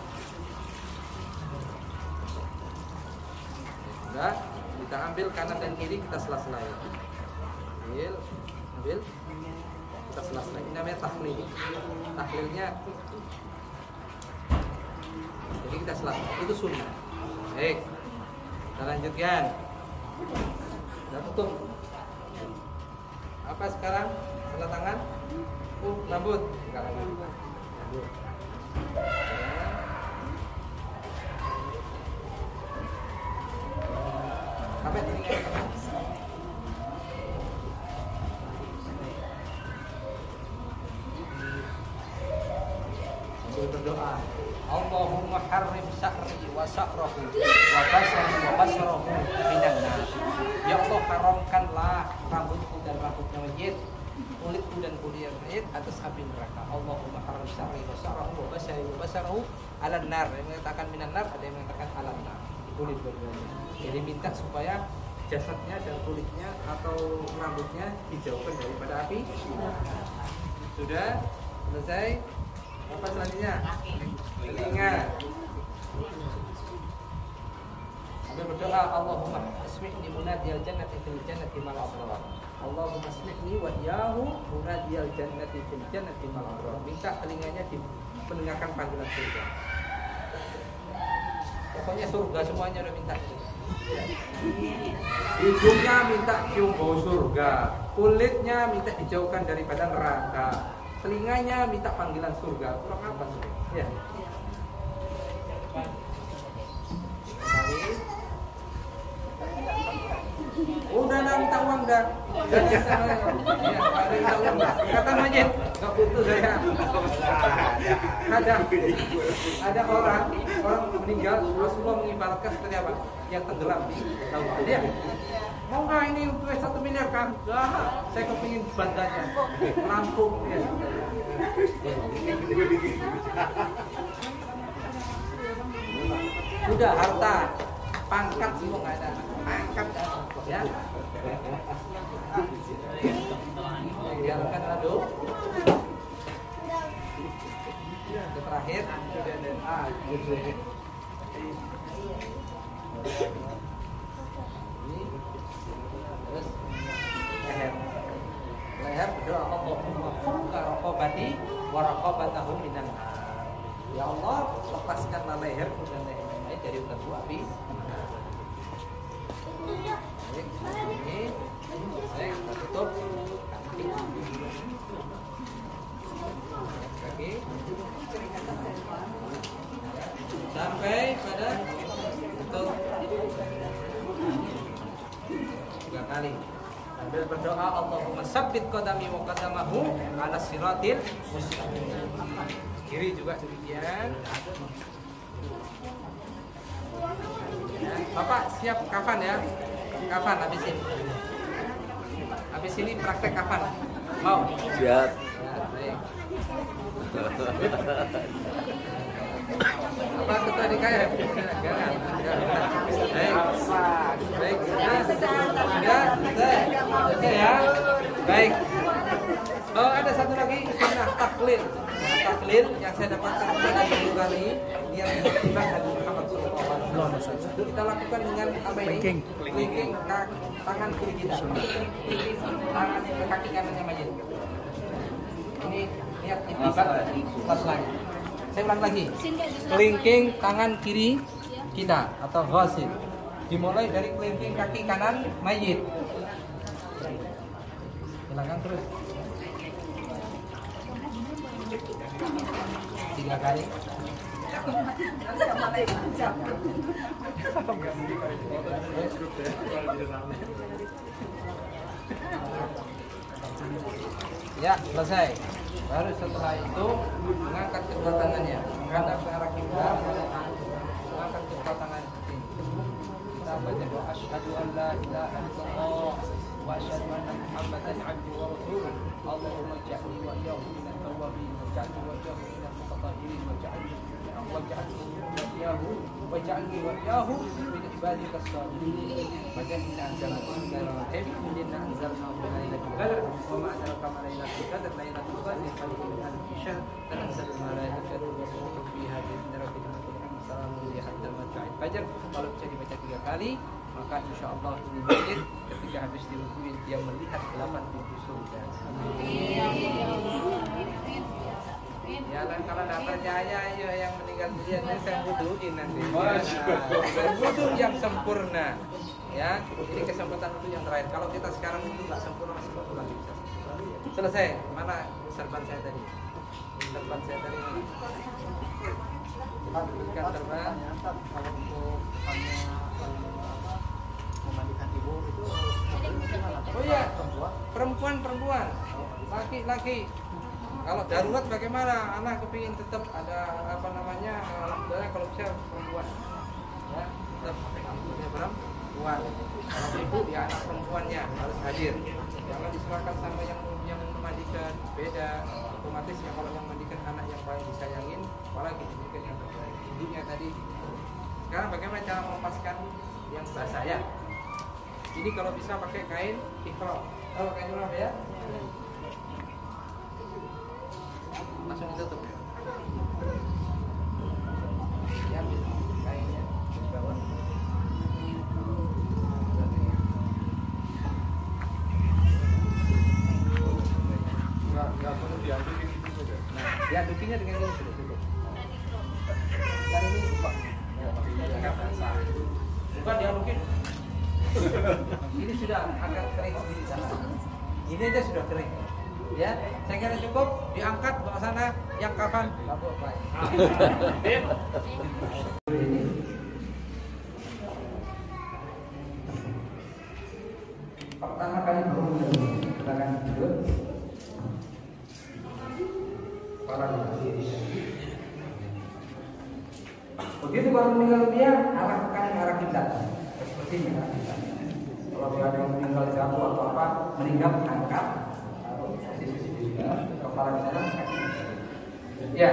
Sudah, kita ambil kanan dan kiri, kita sela-selai. Ambil, kita sela-selai. Ini namanya tahlil. Tahlilnya, jadi kita sela-selai. Itu sunnah. Baik, kita lanjutkan. Kita tutup. Apa sekarang? Sebelah tangan, rambut. Sekarang rambut. Sampai telinga. Berdoa. Allahumma harrim sya'ri wa sya'rahu wa basari wa basarahu minan nar. Ya Allah, haramkanlah rambutku dan rambutnya mayit, kulitku dan kulit mayit atas api neraka. Allahumma harrim sya'ri wa sya'rahu wa basari wa basarahu ala nar. Yang mengatakan minan nar, ada yang mengatakan ala nar. Kulit berdoa. Jadi minta supaya jasadnya dan kulitnya atau rambutnya dijauhkan daripada api. Sudah selesai. Apa selanjutnya? Telinga. Sambil berdoa, Allahumma asmi'ni munadiyal jannati fil jannati mal abrar. Allahumma asmi'ni wa iyyahu munadiyal jannati fil jannati mal abrar. Minta telinganya mendengarkan panggilan surga. Pokoknya surga semuanya udah minta. Hidungnya minta cium bau surga, kulitnya minta dijauhkan daripada neraka, telinganya minta panggilan surga. Kurang apa sih? Ya. Udah minta uang dah. Kata Majid, nggak butuh saya. Ada orang meninggal, Rasulullah mengibaratkan seperti apa? Yang tenggelam di lautan. Dia mau nggak ini untuk 1 miliar kan? Gak, saya kepingin bandanya, Lampung. Ya. Sudah harta, pangkat semua nggak ada, pangkat ya. Biarkan lalu. Yang terakhir terus leher berdoa Allahumma fukka raqabati wa raqabatahu minan nar. Ya Allah, lepaskanlah leherku dan leher lain dari belenggu api. Ini saya tutup kaki sampai pada lutut 3 kali. Sambil berdoa Allahumma sabbit qadami wa qadamahu ala siratil mustaqim. Kiri juga demikian. Ya, Bapak siap kafan ya? Kafan habis ini. Habis ini praktek kafan. Mau? Siap. Ya, baik. Apa itu tadi kayak? Jangan. Baik. Baik. Ya. Baik. Oh, ada satu lagi sunnah taklil. Taklil yang saya dapatkan dari Abu Ghani yang ditimbang dari Muhammad sallallahu alaihi wasallam. Kita lakukan dengan apa ini? Kelingking tangan kiri kita. Tangan kaki kanannya mayit. Ini lihat itibat pas lagi. Saya ulang lagi. Kelingking tangan kiri kita atau ghasil. Dimulai dari kelingking kaki kanan mayit. Silakan terus. 3 kali. Ya, selesai. Baru setelah itu mengangkat kedua tangannya, menghadap ke arah kiblat, mengangkat kedua tangan seperti ini. Kita baca doa asyhadu an la ilaha illallah wa asyhadu anna Muhammadan abduhu wa rasuluh. Allahumma ij'alni wa iyyahu minat tawwabin waj'alni wa iyyahu minal mutatahhirin waj'alni wa iyyahu min ibadikas shalihin. Baca inna anzalnahu inna anzalnahu fi lailatul qadr wa ma adraka ma lailatul qadr lailatul qadri khairun min alfi syahr tanazzalul malaikatu wa ruhu fiha bi idzni rabbihim min kulli amrin salamun hiya hatta matla'il fajr. Kalau bisa dibaca 3 kali maka insya Allah ini mayit ketika habis dirukuin dia melihat 8 pintu surga. Ya dan kalau tidak percaya, ayo yang meninggal dunia ini saya wuduin nanti. Wudu yang sempurna. Ya, ini kesempatan wudu yang terakhir. Kalau kita sekarang itu nggak sempurna, masih waktu lagi. Selesai. Mana serban saya tadi? Serban saya tadi mana? Ikan serban. Kalau untuk memandikan ibu itu Oh iya, perempuan, laki-laki. Kalau darurat bagaimana? Anak kepingin tetap ada apa namanya? Alhamdulillah kalau bisa perempuan. Ya, tetap alhamdulillah perempuan. Kalau ibu ya anak perempuannya harus hadir. Jangan diserahkan sama yang memandikan. Beda. Otomatis ya kalau yang memandikan anak yang paling disayangin, apalagi memandikan yang terbaik. Ibunya tadi. Sekarang bagaimana cara melepaskan yang basah ya? Ini kalau bisa pakai kain ihram. Tahu kain ihram ya? Langsung ditutup ya. Ambil kainnya di bawah. Nggak perlu diambil gitu saja. Nah, diadukinya dengan ini sudah cukup. Dan ini Pak. Enggak basah. Bukan diadukin. Ini sudah agak kering di sana. Ini aja sudah kering. Ya, saya kira cukup. Diangkat bawa sana yang kapan? Enggak apa-apa. Ini pertama kali berumur silakan duduk. Begitu baru meninggal dunia, arahkan ke arah kiblat. Seperti ini arah kiblat. Kalau ada yang meninggal jatuh atau apa, meninggal angkat, taruh di sisi kepala di sana. Ya,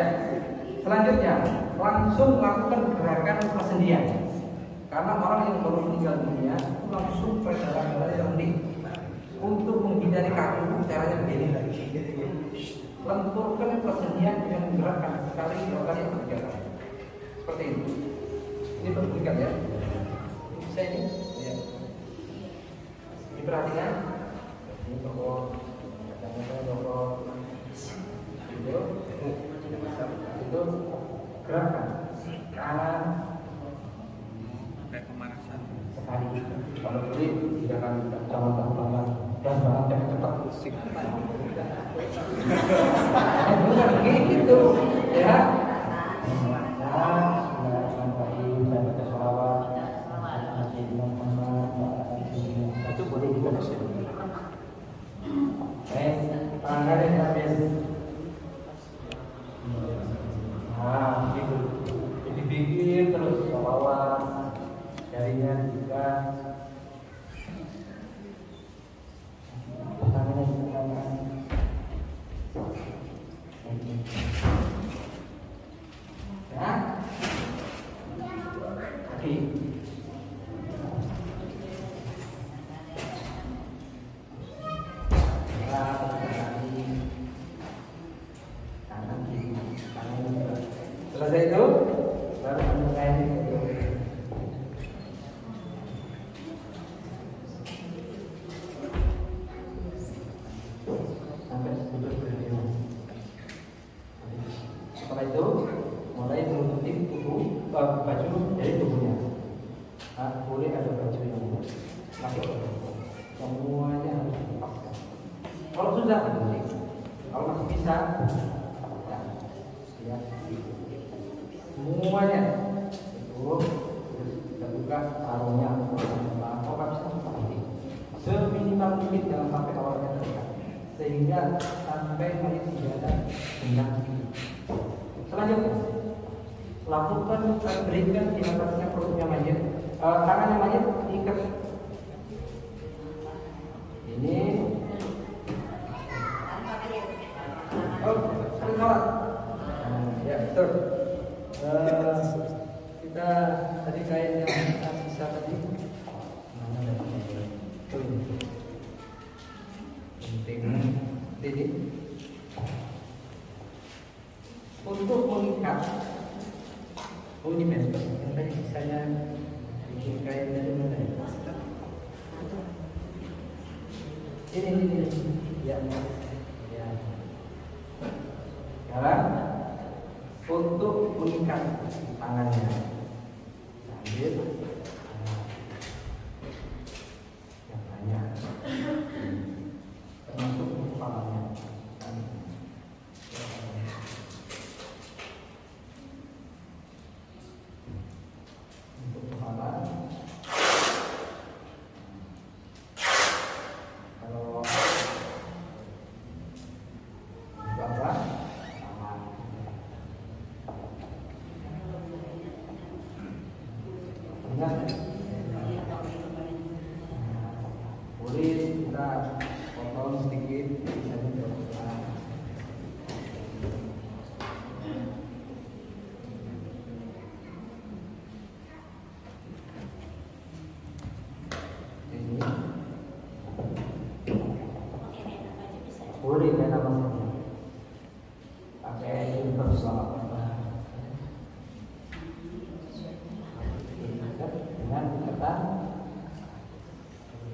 selanjutnya langsung lakukan gerakan persendian. Karena orang yang baru meninggal dunia itu langsung peredaran darah yang tinggi. Untuk menghindari kaku, caranya begini lagi. Lenturkan persendian dengan menggerakkan sekali 2 kali atau 3 kali. Seperti ini. Ini berbunyikan ya. Bisa ini? Ya. Diperhatikan. Ini toko, kacamata toko. Itu gerakan kanan Kayak pemanasan. sekali. Kalau beli 3 kali kacamata pelan dan banget yang cepat musik. Bukan begitu, ya. Itu boleh juga di sini. Tangannya sambil. Nah, gitu. Jadi pikir terus ke bawah, jarinya juga. Tangannya ke kanan. Ya. Oke. Selesai itu, baru mulai sampai duduk berdiri. Setelah itu mulai menutupi tubuh baju dari tubuhnya. Boleh ada baju yang masuk. Semuanya harus dipaksa. Kalau sudah boleh. Kalau masih bisa, ya, semuanya itu kita buka sarungnya. Kalau nggak bisa seperti seminimal mungkin jangan sampai awalnya terdekat, sehingga sampai mayat tidak ada benda. Selanjutnya, lakukan berikan di atasnya perutnya mayat, tangannya mayat diikat. Ini, oh, sering sholat. Ya betul. Kita tadi kain yang sisa tadi. Mana ada? Penting. Ini. Untuk mengikat, ini yang tadi sisanya Bikin kain dari mana ya? Ini. Ya. Ya. Sekarang untuk mengikat tangannya, sambil yang banyak, termasuk kepalanya. Untuk kepala, kalau bawah sama. Ingat, boleh kita potong sedikit, bisa juga. Ini boleh kan apa saja, pakai universal dengan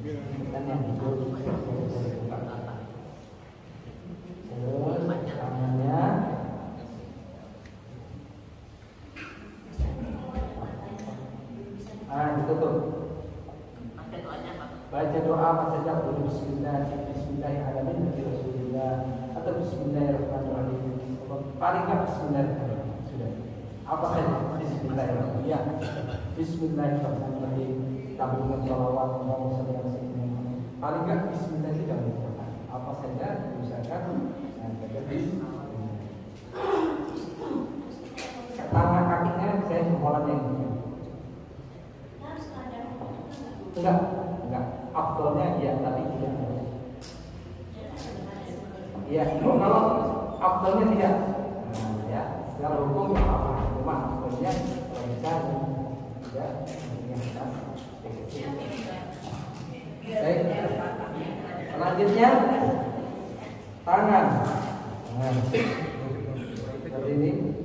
ikatan yang hijau terus tangannya ditutup. Baca doa apa saja boleh. Bismillahirrahmanirrahim atau Bismillahirrahmanirrahim. Paling nggak Bismillahirrahmanirrahim sudah. Apa saja Bismillahirrahmanirrahim. Ya, Bismillahirrahmanirrahim. Tabungan sholawat paling nggak Bismillah itu jangan lupakan. Apa saja diusahakan dan baca Bismillah. Tangan kakinya saya semuanya ini. Enggak. Afdolnya iya, tapi tidak harus. Iya, kalau afdolnya tidak. Ya, secara hukum ya apa? Cuma afdolnya kalau bisa tidak yang atas. Baik. Selanjutnya tangan. Seperti ini.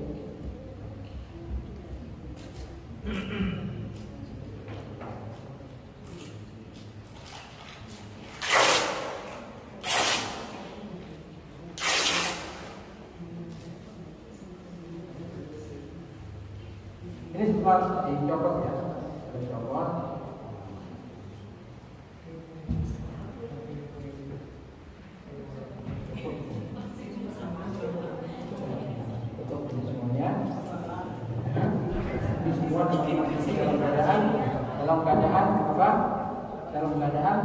Ini sempat dicopot ya, dicopot. Tutup semuanya. Semua dalam keadaan apa? Dalam keadaan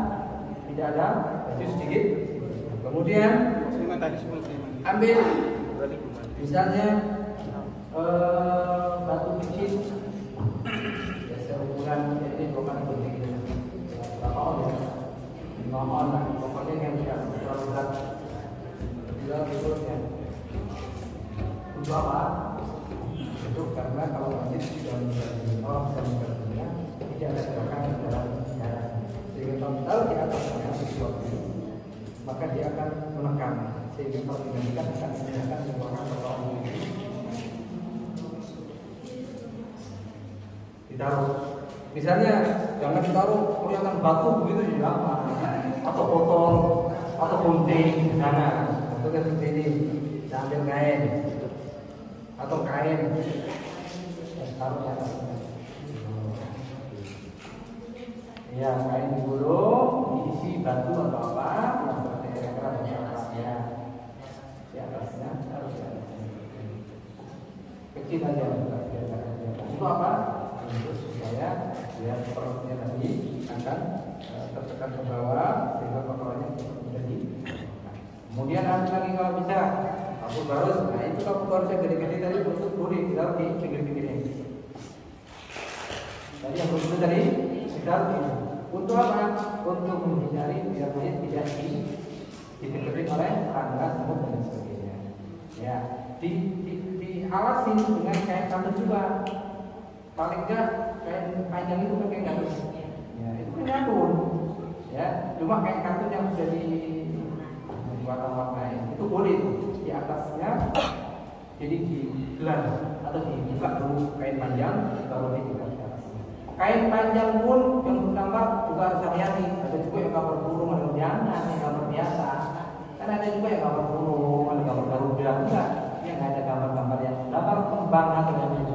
tidak ada baju sedikit. Kemudian ambil misalnya batu kecil biasa ukuran ini bukan begini berapa on ya 5 on lah pokoknya yang tidak terlalu berat bila berikutnya untuk apa? Untuk karena kalau masjid sudah menjadi orang bisa mengertinya tidak ada gerakan dalam jalan sehingga kalau tahu di atasnya sesuatu maka dia akan menekan sehingga kalau dibandingkan akan mengenakan merupakan pertolongan ditaruh. Misalnya jangan ditaruh kelihatan batu begitu ya, atau botol atau gunting sana, atau seperti ini, sambil kain atau kain, taruh di atas. Ya kain digulung, diisi batu atau apa yang kira-kira di atasnya, di atasnya harus ada kecil aja, itu apa? Untuk supaya dia perutnya tadi akan tertekan ke bawah sehingga kotorannya menjadi. Kemudian ada lagi kalau bisa kabut barus. Nah itu kabut barus yang gede-gede tadi untuk boleh ditaruh di pinggir-pinggirnya. Tadi yang begitu tadi ditaruh ini. Untuk apa? Untuk menghindari biar kulit tidak dikeping oleh serangga, semut dan sebagainya. Ya, diawasi dengan kain kantun juga. Paling enggak kain panjang itu kan kain kantun. Ya, itu kan kantun. Ya, cuma kain kantun yang sudah diwarna-warnai itu boleh di atasnya. Jadi digelar atau dibuka dulu kain panjang baru dibuka di atasnya. Kain panjang pun yang bergambar juga harus hati-hati. Ada juga yang gambar burung, ada jangan yang gambar biasa. Kan ada juga yang gambar burung, ada gambar garuda, enggak. Yang ada gambar-gambar yang gambar kembang atau yang lain.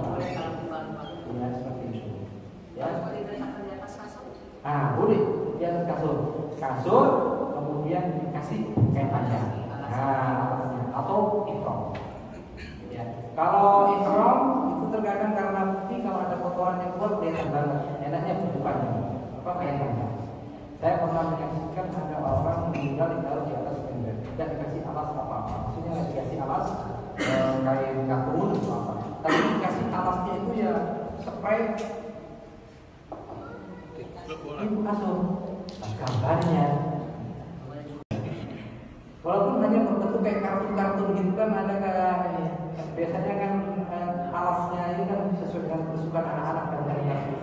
Ya seperti itu. Ya. Ah, boleh di atas kasur. Kasur kemudian dikasih kain panjang. Nah, atasnya atau ikram. Ya. Kalau ikram itu terkadang karena putih, kalau ada kotoran yang keluar kelihatan banget. Enaknya bukannya apa kain panjang. Saya pernah menyaksikan ada orang meninggal ditaruh di atas ember, tidak dikasih alas apa-apa. Maksudnya nggak dikasih alas kain katun atau apa. Tapi dikasih alasnya itu ya spray ibu kasur. Nah, gambarnya walaupun hanya berbentuk kayak kartun-kartun gitu kan, ada kayak biasanya kan alasnya ini kan sesuai dengan kesukaan anak-anak dan kartun.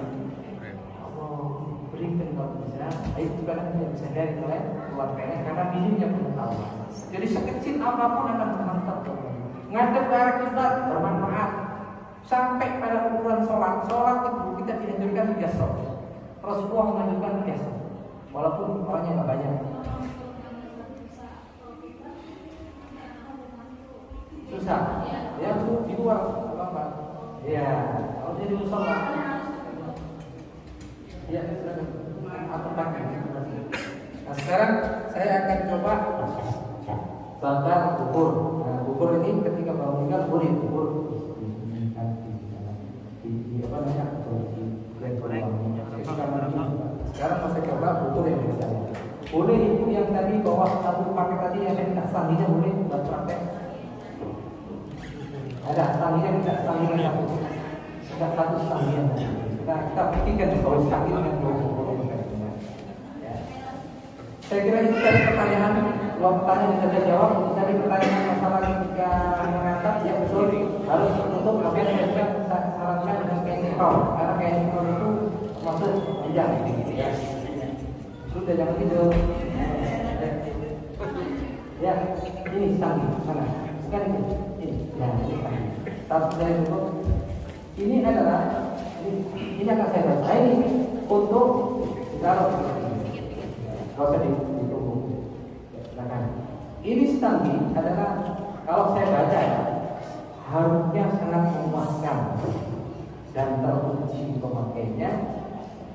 Allah berikan kalau bisa, itu juga kan tidak bisa dari oleh keluarganya karena minimnya pengetahuan. Jadi sekecil apapun akan mantap. Ngadep ke arah kiblat bermanfaat. Sampai pada ukuran sholat itu kita dianjurkan 3 sholat. Rasulullah menganjurkan 3 sholat. Walaupun orangnya nggak banyak. Susah. Ya itu di luar apa? Ya, kalau dia di musola. Ya, silakan. Aku pakai. Nah, sekarang saya akan coba bakar bubur. Nah, bubur ini ketika baru meninggal boleh bubur di apa namanya? Sekarang saya coba bubur yang biasa. Boleh ibu yang tadi bawa satu paket tadi yang saya minta sandinya boleh buat praktek. Ada sandinya minta sandinya satu. Sudah satu sandinya. Kita pikirkan kalau sandinya dengan bubur. Saya kira itu tadi pertanyaan, 2 pertanyaan yang saya jawab. Tadi pertanyaan masalah ketika mengangkat, ya betul harus tertutup. Kemudian saya juga sarankan dengan kain nikah, karena kain nikah itu masuk panjang, ya. Sudah jangan tidur. Ya, ini sangi sana, bukan ini. Ya, ini. Tapi saya tutup. Ini adalah ini akan saya baca ini untuk taruh. Kalau saya ditunggu, silakan. Ini standi adalah kalau saya baca ya, harusnya sangat memuaskan dan teruji pemakainya.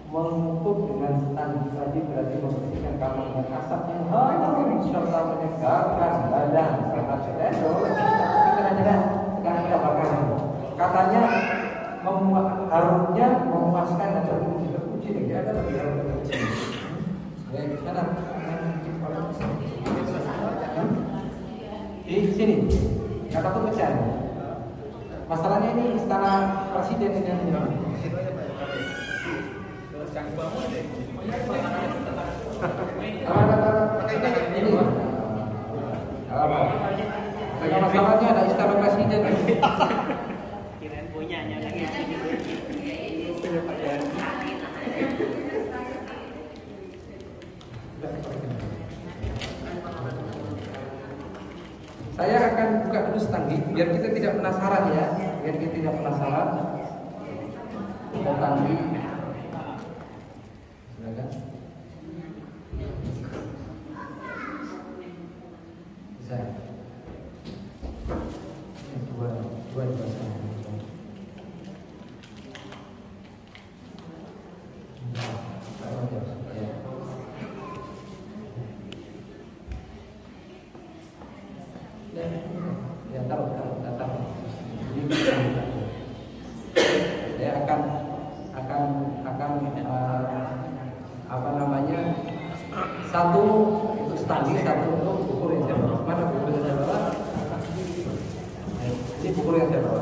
Mengukur dengan standi tadi berarti membersihkan kamar dengan asap yang harum serta menyegarkan badan sangat sedang. Sekarang kita bakar. Katanya harusnya memuaskan dan teruji tidak ada lebih teruji. Di sini kata tuh pecah. Masalahnya ini istana presiden ini. Ini masalahnya ada istana presiden. Kirain punyanya lagi. Saya akan buka dulu standi biar kita tidak penasaran ya, biar kita tidak penasaran. Kita standi. Silakan. Bisa. Dua dipasang. Ya taruh. Saya akan apa namanya, satu untuk standi, satu untuk buku yang saya bawa. Mana buku yang saya bawa? Ini buku yang saya bawa.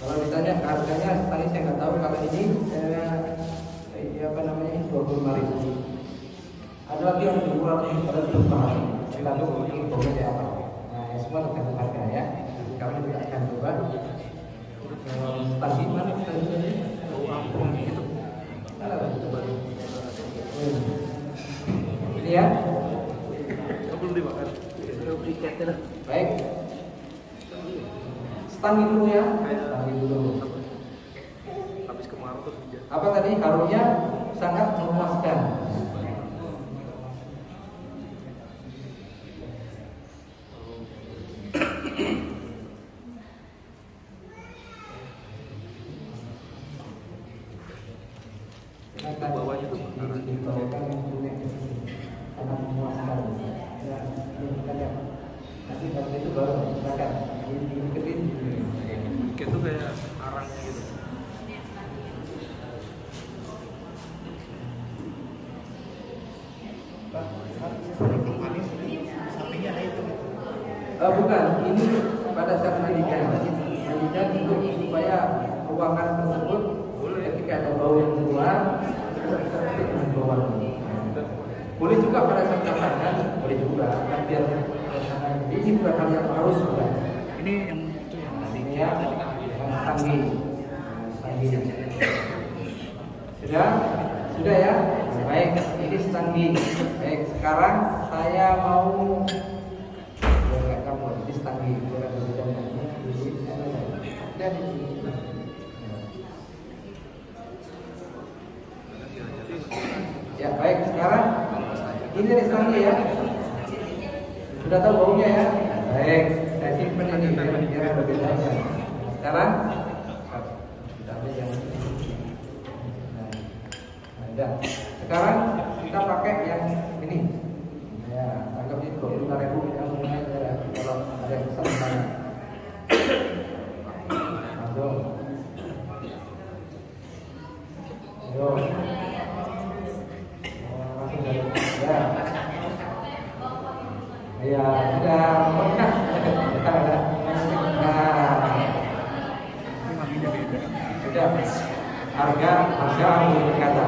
Kalau ditanya harganya, tadi saya nggak tahu. Kalau ini apa namanya, ini 25.000. Ada lagi yang kurang pada tahun. Kita tahu ini bukunya apa. Nah, semua tergantung harga ya. Kami juga akan coba. Standi mana standi ini? Itu. Ini ya. Belum dibakar. Baik. Standi dulu ya. Standi dulu. Habis kemarin Apa tadi? Harumnya sangat memuaskan. Bawahnya tuh sangat memuaskan. Ya, kita lihat. Nanti kalau itu baru silakan. Ini kedin. itu kayak arangnya gitu. Bukan, ini pada saat mandikan itu supaya ruangan tersebut ketika ada bau yang keluar itu tertutup dengan bauan. Boleh juga pada saat makan, boleh juga. Tapi ini bukan hal yang harus bukan. Ini yang itu yang tadi. Ya, stanggi. Sudah ya. Baik, ini stanggi. Baik, sekarang saya mau kamu ini stanggi. Ya baik, sekarang ini stanggi ya. Sudah tahu baunya ya. Baik, saya simpan ini biar ada bedanya. Sekarang kita ambil yang ada. Sekarang kita pakai yang ini. Ya, anggap ini 25.000 kita mulai kalau ada yang besar mana. Langsung. Yo. Langsung dari ya. Ya, sudah pernah. Sudah. Harga berkata.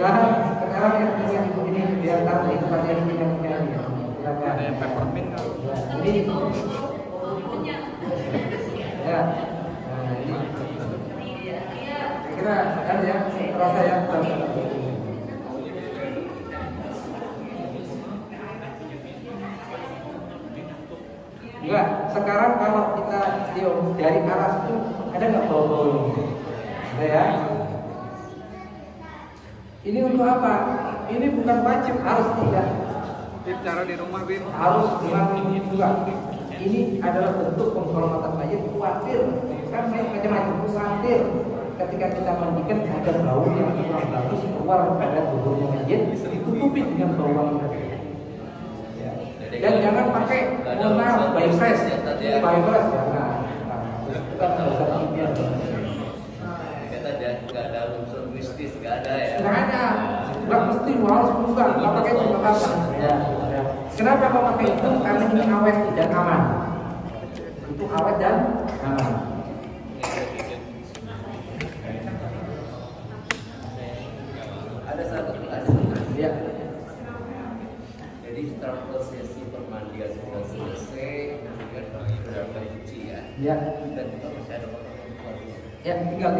Ya, sekarang yang ini biar tahu itu pada ini yang silakan. Ada yang peppermint kan? Ini. Ya. Nah, ini. Kira kan ya, terasa ya. Enggak, sekarang kalau kita cium dari atas itu ada nggak bau-bau? Ada ya? Ini untuk apa? Ini bukan wajib, harus tidak. Bib, cara di rumah Bib. Harus dilakukan juga. Ini adalah bentuk penghormatan mayit. Khawatir, kan mayit macam-macam. Khawatir ketika kita mandikan ada bau yang kurang bagus keluar pada tubuhnya mayit, ditutupi dengan bau tadi. Dan jangan pakai warna biofresh, biofresh jangan. Kita harus kimia. Nggak ada unsur mistis, nggak ada ya. Nggak ada, nggak mesti harus berubah. Nggak pakai juga apa. Ya. Kenapa kau pakai itu? Karena ini awet dan aman. Itu awet dan aman. Ada satu kelas. Ya. Jadi setelah prosesi permandian sudah selesai, kemudian benar-benar cuci ya. Ya. Dan kita masih ada kotor-kotor. Ya, tinggal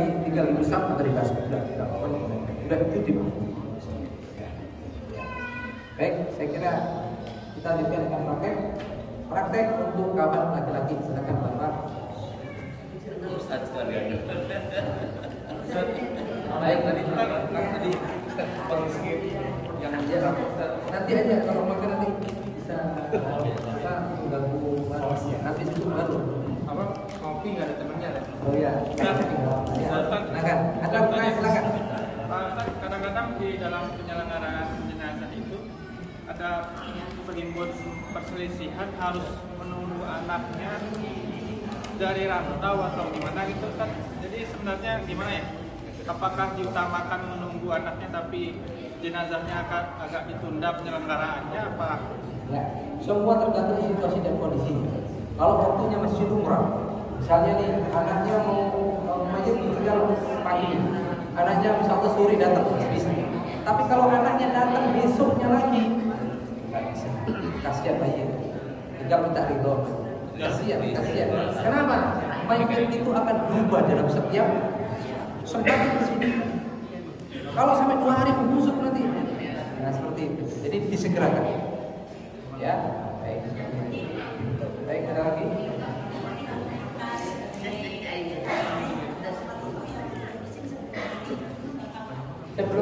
diusap atau dibasuh. Sudah cuci. Baik, saya kira kita lanjutkan dengan praktek untuk kawan laki-laki. Silakan Bapak. Ustaz sekalian. Baik, tadi Yang nanti aja kalau makan nanti bisa apa ganggu nanti itu baru apa? Kopi nggak ada temennya deh. oh ya silakan silakan Pak, kadang-kadang di dalam penyelenggaraan jenazah itu ada perimbun perselisihan harus menunggu anaknya dari rantau atau gimana gitu Ustaz. Jadi sebenarnya gimana ya? Apakah diutamakan menunggu anaknya tapi jenazahnya agak ditunda penyelenggaraannya apa? ya semua tergantung situasi dan kondisi. Kalau waktunya masih lumrah, misalnya nih anaknya mau mayit meninggal pagi, anaknya misalnya sore datang bisa. Tapi kalau anaknya datang besoknya lagi, nggak bisa. Kasihan mayit, tinggal minta ridho. Kasihan. Kenapa? Mayit itu akan berubah dalam setiap sempat di sini. Kalau sampai 2 hari membusuk nanti, nah seperti itu. Jadi disegerakan. Ya, baik. Baik, ada lagi?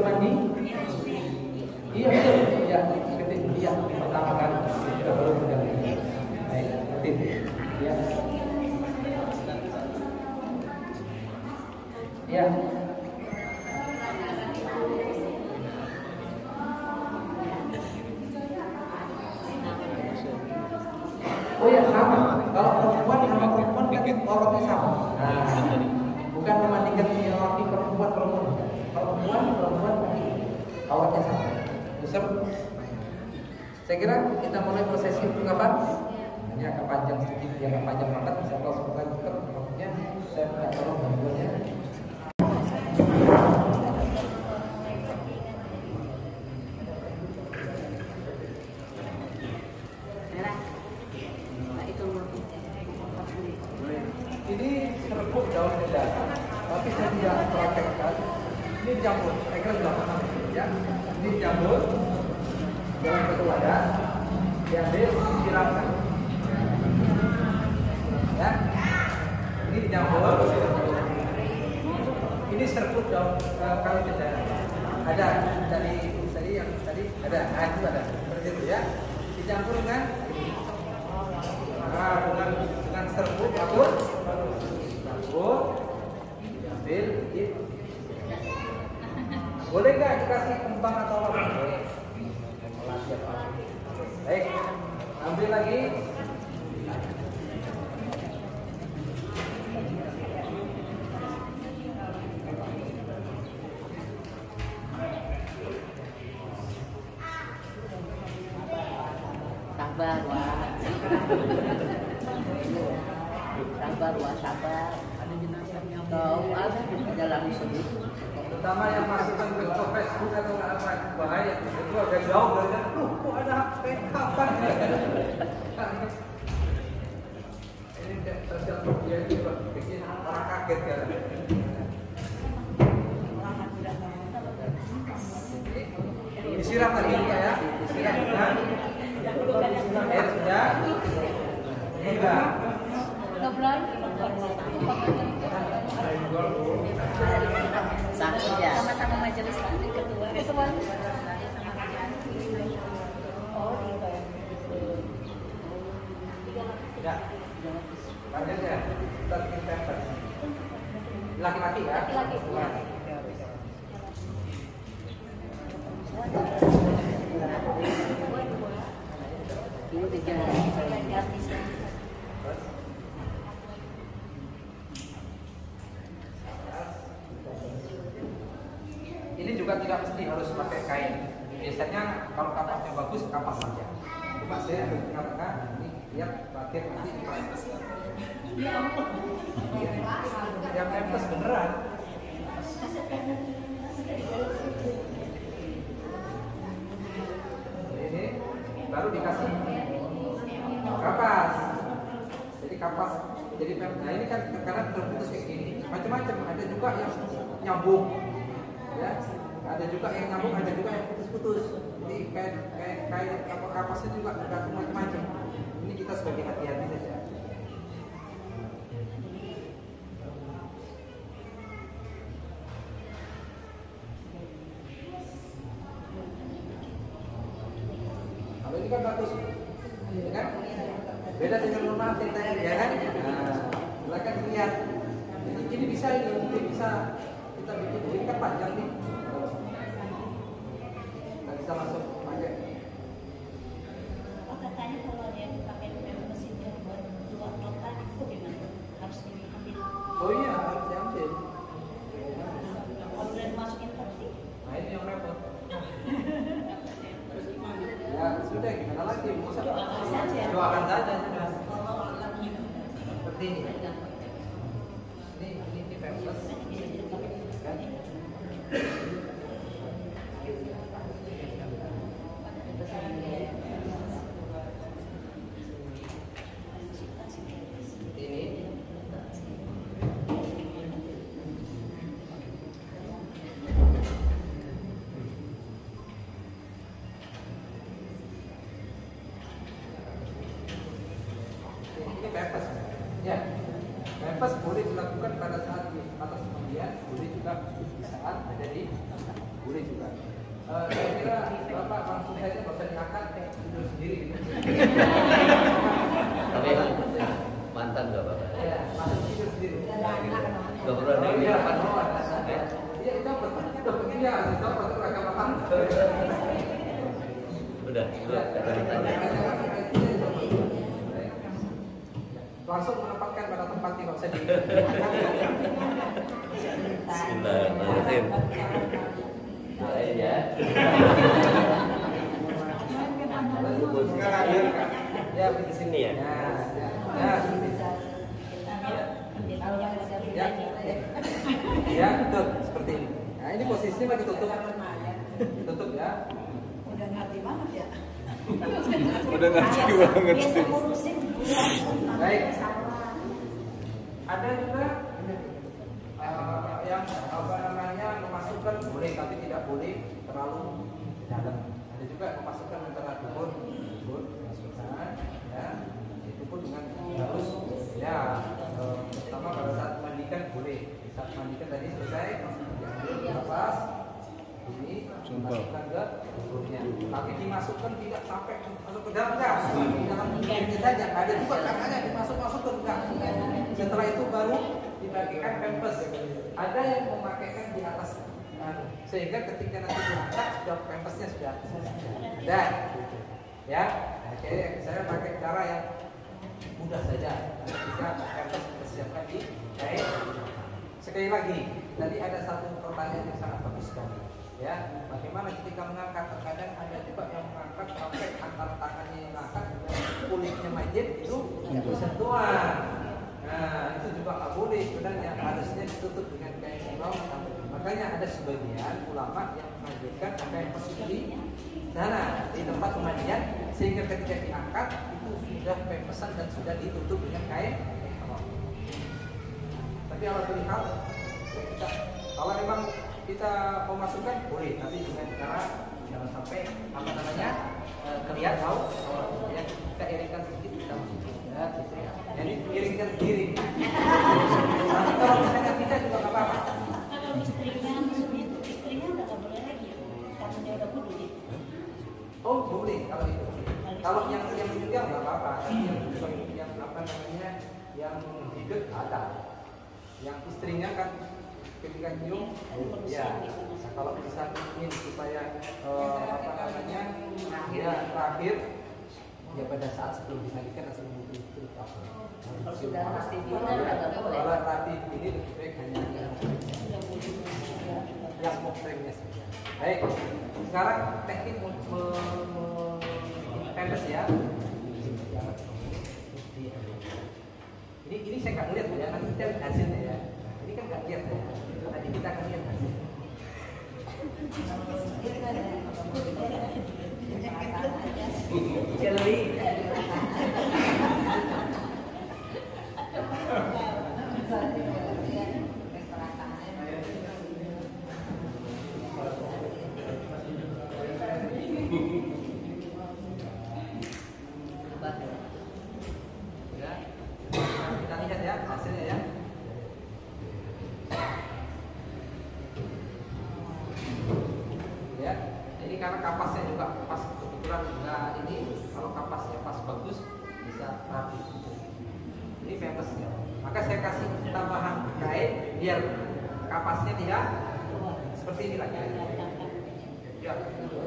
lagi. Iya betul. Iya, ketik. Iya, pertama kali kita baru pegang. Baik, ketik. Iya. Iya. Oh ya sama. Kalau perempuan sama perempuan kan orangnya sama. Nah, bukan membandingkan laki perempuan. Perempuan awalnya sama. Besar. Saya kira kita mulai prosesi itu kapan? Ini agak panjang sedikit, ya agak panjang banget. Insya Allah semoga cepat. Waktunya saya minta tolong bantuannya. Ini serbuk daun kedara, tapi saya tidak praktekkan. Ini jamur, saya kira sudah paham ya. Ini jamur dalam satu wadah, diambil, disiramkan. Ya, ini jamur. Ini serbuk daun kalau kedara. Ada tadi yang tadi ada, itu ada seperti itu ya. Dicampur dengan dengan serbuk campur ambil gitu. Boleh nggak dikasih kembang atau apa? Boleh. Baik, ambil lagi. sabar. Ada jenazahnya. Tahu ada di dalam sini. Terutama yang masukkan ke Facebook atau apa bahaya. Itu agak jauh dari sana. Kok ada kapan? Ini sosial media itu bikin orang kaget kan. Disiram lagi ya, disiram dengan air sudah enggak. Saksi ya. Sama-sama majelis taklim ketua. Ya. Lanjut ya. Kita bikin paper. Laki-laki ya? Laki-laki. Ini tiga. Ini juga tidak mesti harus pakai kain. Biasanya kalau kapasnya bagus, kapas saja. Cuma saya mengatakan ini lihat bagian nanti di kapas. Yang nempes beneran. Ini baru dikasih kapas. Jadi kapas. Jadi nah ini kan karena terputus kayak gini. Macam-macam. Ada juga yang nyambung. Ya, ada juga yang nyambung, ada juga yang putus-putus. Jadi kayak kapasnya juga tergantung macam-macam. Ini kita sebagai hati-hati saja. Kalau ini kan bagus, ya kan? Beda dengan normal kita, ya kan? Nah, silakan lihat. Ini bisa ini mungkin bisa. Kita bikin ini kan panjang nih, nggak bisa langsung pakai. Oh katanya kalau ada yang pakai mesin buat 2 kotak itu gimana? Harus diambil. Oh iya harus diambil. Kalau udah dimasukin peti. Nah ini yang repot. Ya sudah gimana lagi? Masa doakan saja sudah. Seperti ini. Ini pempes. Ini pempes. Ya. Pampers boleh dilakukan pada saat di atas kemudian, boleh juga saat ada di boleh juga. Saya kira Bapak langsung saja nggak usah diangkat, tidur sendiri. Tapi mantan nggak Bapak? Ya, langsung tidur sendiri. Nggak perlu ada yang depan. Iya, itu betul ya, itu betul agak paham. Udah, Langsung menempatkan pada tempatnya, nggak usah di. Bismillahirrahmanirrahim. Doain ya. Ya, Di sini ya. Ya, betul seperti ini. Nah, ini posisinya lagi tutup. Tutup ya. Udah ngerti banget ya. Udah ngerti banget sih. Baik. Ada juga yang memasukkan boleh tapi tidak boleh terlalu dalam. Ada juga memasukkan antara dubur masukkan ya. Itu pun dengan harus ya pertama pada saat mandikan boleh. Saat mandikan tadi selesai lepas ini masukkan ke duburnya. Tapi dimasukkan tidak sampai masuk ke dalam gas. Di dalam duburnya saja. Ada juga katanya dimasuk ke gas. Setelah itu baru dibagikan pampers. Ada yang memakaikan di atas, sehingga ketika nanti diangkat sudah pampersnya sudah dan ya. Oke, saya pakai cara yang mudah saja. Ketika pampers dipersiapkan di kain. Sekali lagi, tadi ada satu pertanyaan yang sangat bagus sekali. Ya, bagaimana ketika mengangkat? Terkadang ada juga yang mengangkat sampai antara tangannya yang mengangkat dan kulitnya majid itu bersentuhan. Nah, itu juga nggak boleh sebenarnya, harusnya ditutup dengan kain ihram. Makanya ada sebagian ulama yang mengajarkan pampers di sana di tempat pemandian, sehingga ketika diangkat itu sudah pampersan dan sudah ditutup dengan kain ihram. Tapi kalau terlihat, kalau memang kita memasukkan boleh, tapi dengan cara jangan sampai kelihatan tahu yang kita iringkan sedikit kita masukkan ya, gitu ya. Jadi iringkan sendiri. Tapi kalau misalnya kita juga nggak apa-apa. Kalau istrinya, maksudnya itu istrinya udah nggak boleh lagi ya, karena dia udah kudu gitu. Oh boleh kalau itu. Kalau yang juga nggak apa-apa. Tapi yang apa namanya yang hidup ada. Yang istrinya kan ketika nyium, ya. Nah, kalau bisa ingin supaya ya terakhir ya pada saat sebelum dimandikan dan sebelum itu Kalau sudah pasti bilang nggak boleh. kalau rapi ini lebih baik hanya yang muhrimnya saja. Baik, sekarang teknik pampers ya. Ini saya nggak lihat ya, nanti kita lihat hasilnya ya. Ini kan nggak lihat ya. Nanti kita akan lihat hasilnya. Geli. Ya. Kita lihat ya hasilnya ya. Ya, ini karena kapasnya juga pas kebetulan nah ini kalau kapasnya pas bagus bisa rapi. Ini pampers ya. Maka saya kasih tambahan kain biar kapasnya tidak seperti ini lagi. Ya,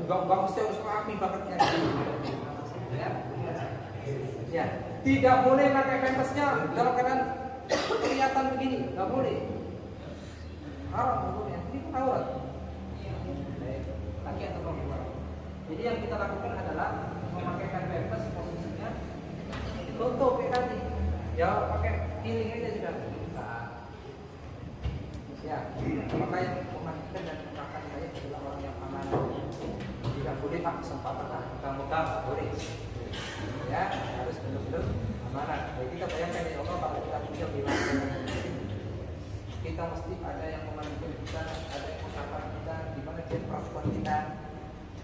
bagusnya harus rapi banget ya. Ya, tidak boleh pakai pampers-nya dalam keadaan kelihatan begini, nggak boleh. Haram hukumnya, ini pun aurat. Laki atau perempuan. Jadi yang kita lakukan adalah memakaikan pampers posisinya ditutup ya tadi. Ya pakai piling aja sudah. Ya, maka yang memandikan dan memakan saya adalah orang yang aman. Tidak boleh pak kesempatan muka-muka boleh. Ya, harus benar-benar amanah. Jadi kita bayangkan ya Allah kalau kita tinggal di mana kita mesti ada yang memandikan kita, ada yang mengapa kita, di mana dia perempuan kita.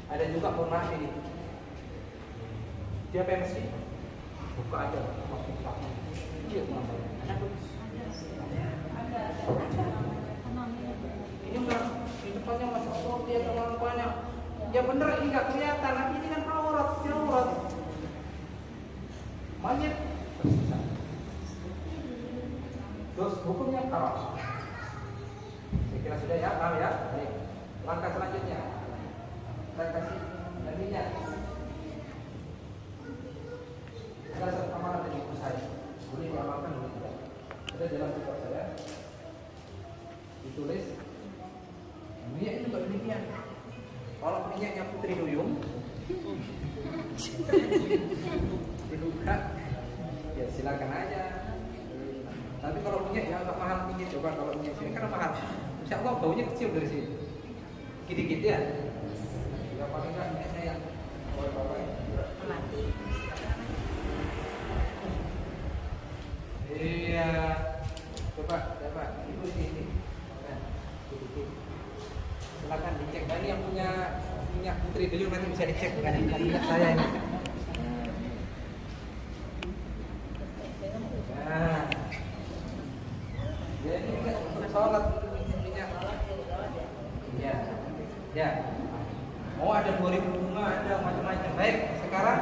Ada juga mohon maaf ini. Dia pensi buka aja maksud dia namanya. Ini enggak, di depannya masih Allah dia kemampuannya. Ya bener ini nggak kelihatan, tapi ini kan aurat, aurat. Mayat tersisa. Terus hukumnya haram. Saya kira sudah ya, paham ya? Baik. Langkah selanjutnya, saya kasih nantinya. Ada satu amalan dari ibu saya, boleh diamalkan boleh tidak. Ada dalam kitab saya ditulis minyak itu juga demikian. Kalau minyaknya Putri Duyung dibuka, ya silakan aja. Tapi kalau minyak ya agak mahal tinggi. Coba kalau minyak sini kan mahal. Insya Allah baunya kecil dari sini, dikit-dikit ya. Ya paling nggak minyaknya yang bawa-bawa Mati. Iya, coba ibu sini. Silakan dicek. Nah, ini yang punya minyak Putri Duyung nanti bisa dicek bukan minyak saya ini. Nah, ya ini minyak untuk sholat minyak. Ya, ya. Oh ada 2000 bunga, ada macam-macam. Baik, sekarang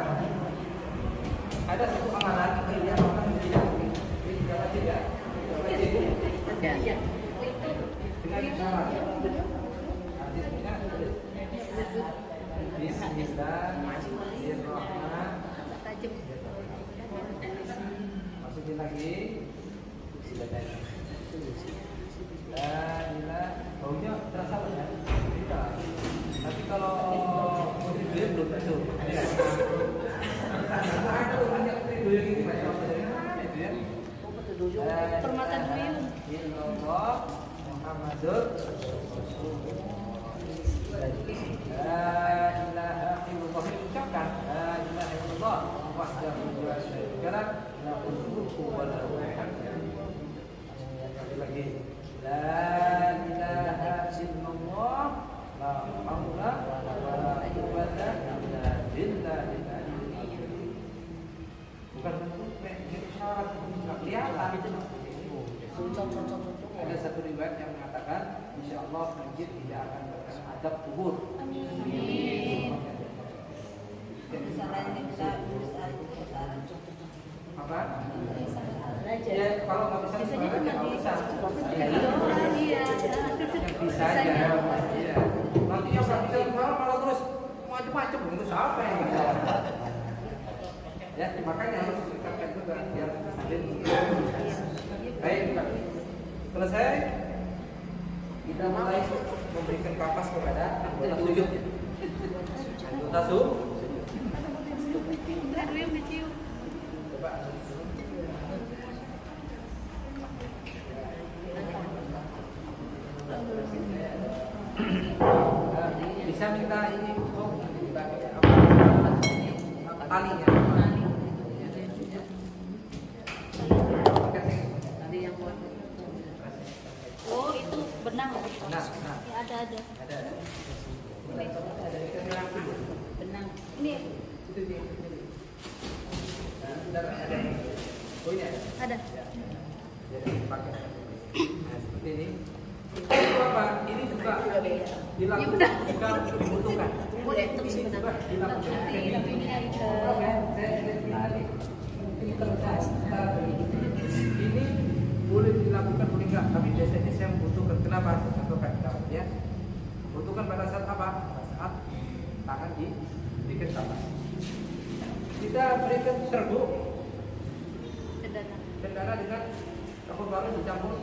ada satu amalan yang akan tidak wajib ya. Dengan cara Bismillahirrahmanirrahim. Masukin lagi. Baunya terasa banyak. Tidak. Tapi kalau Putri Duyung belum tentu. Ada banyak Putri Duyung ini macam apa itu ya? Permata duyung. Illallah Muhammadur Rasulullah. La ilaha illallah, ucapkan la ilaha illallah wahdahu la syarika lah lahul mulku wa lahul hamd. Lagi la ilaha illallah la haula wa la quwwata illa billahil aliyyil azim. Bukan bentuk syarat tidak kelihatan. Ada satu riwayat yang mengatakan insya Allah masjid tidak akan terkena adab kubur. Apa? Ya kalau nggak bisa sebenarnya nggak bisa. Yang bisa aja. Iya. Nanti yang nggak bisa malah terus macam-macam itu siapa yang bisa? Ya makanya harus dikatakan juga biar adil. Baik, selesai. Kita mulai memberikan kapas kepada anggota sujud. Anggota sujud. Coba. Bisa minta ini talinya. Oh itu benang. Nah. Ya, ada. Benang. Ini Itu dia. Ada. Oh ini ada. ada. Jadi pakai. Nah, seperti ini. Itu apa? Ini juga dilakukan bukan dibutuhkan. Untuk sebenarnya. Dilakukan. Tapi ini hari ke. Ini boleh dilakukan boleh enggak, tapi biasanya saya membutuhkan. Kenapa? Saya contohkan ya. Butuhkan pada saat apa? Pada saat tangan diberikan kapas. Kita berikan serbuk cendana dengan kapur baru dicampur.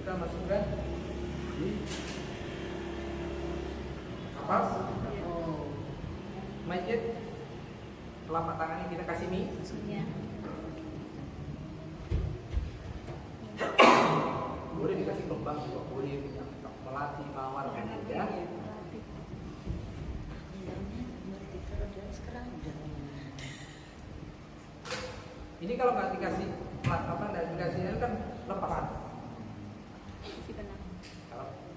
Kita masukkan di kapas. Mayit telapak tangannya kita kasih mie. Ya. Boleh dikasih kembang juga boleh, melati, mawar ya. Ini kalau nggak dikasih plat apa nggak dikasih ini kan lepas.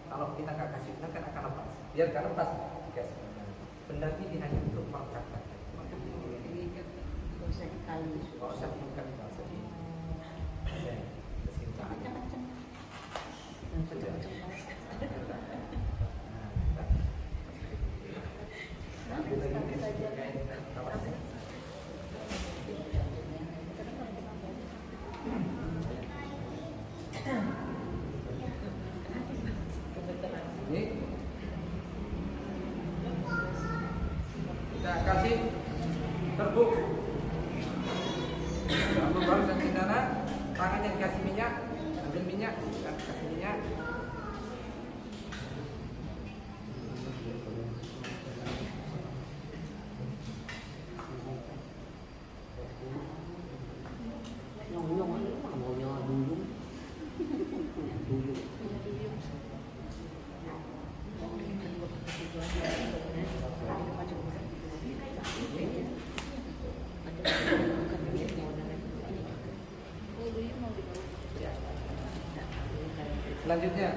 Kalau kita nggak kasih benang kan akan lepas. Biar nggak lepas dikasih benang. Benang ini hanya untuk melekatkan. Kalau usah diikat, kalau usah di sana, tangannya dikasih minyak, ambil minyak, kasih minyak. Selanjutnya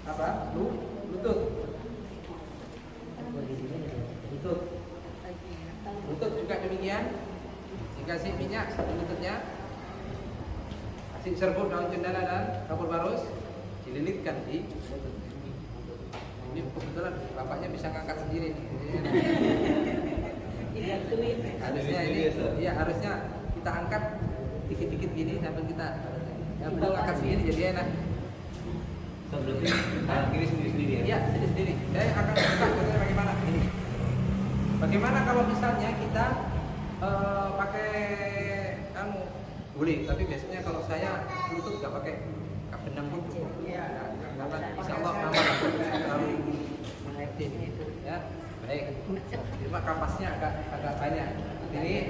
apa? Lutut. Lutut juga demikian. Dikasih minyak satu lututnya, kasih serbuk daun cendana dan kapur barus, dililitkan di lutut. Ini kebetulan bapaknya bisa ngangkat sendiri nih. Harusnya ini, iya harusnya kita angkat dikit-dikit gini sambil kita angkat sendiri jadi enak. Berarti kiri sendiri-sendiri ya? Iya, sendiri-sendiri. Saya akan buka contohnya bagaimana ini. Bagaimana kalau misalnya kita pakai boleh, tapi biasanya kalau saya lutut nggak pakai benang gitu. Ya, karena insya Allah aman terlalu mengerti gitu. Ya, baik. Cuma kapasnya agak banyak. Ini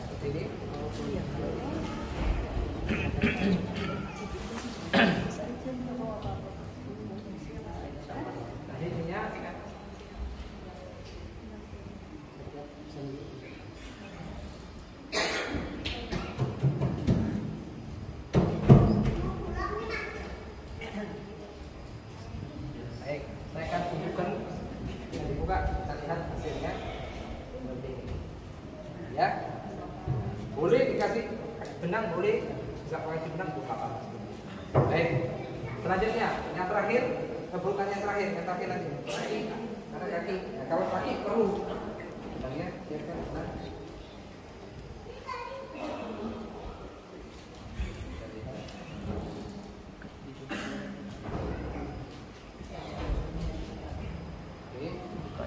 seperti ini. Baik, saya akan tunjukkan dibuka, kita lihat hasilnya. Ya, boleh dikasih benang, boleh bisa pakai benang buka apa. Baik, selanjutnya yang terakhir, bukan yang terakhir nanti karena kaki. Nah, kalau kaki perlu, benangnya siapkan benang.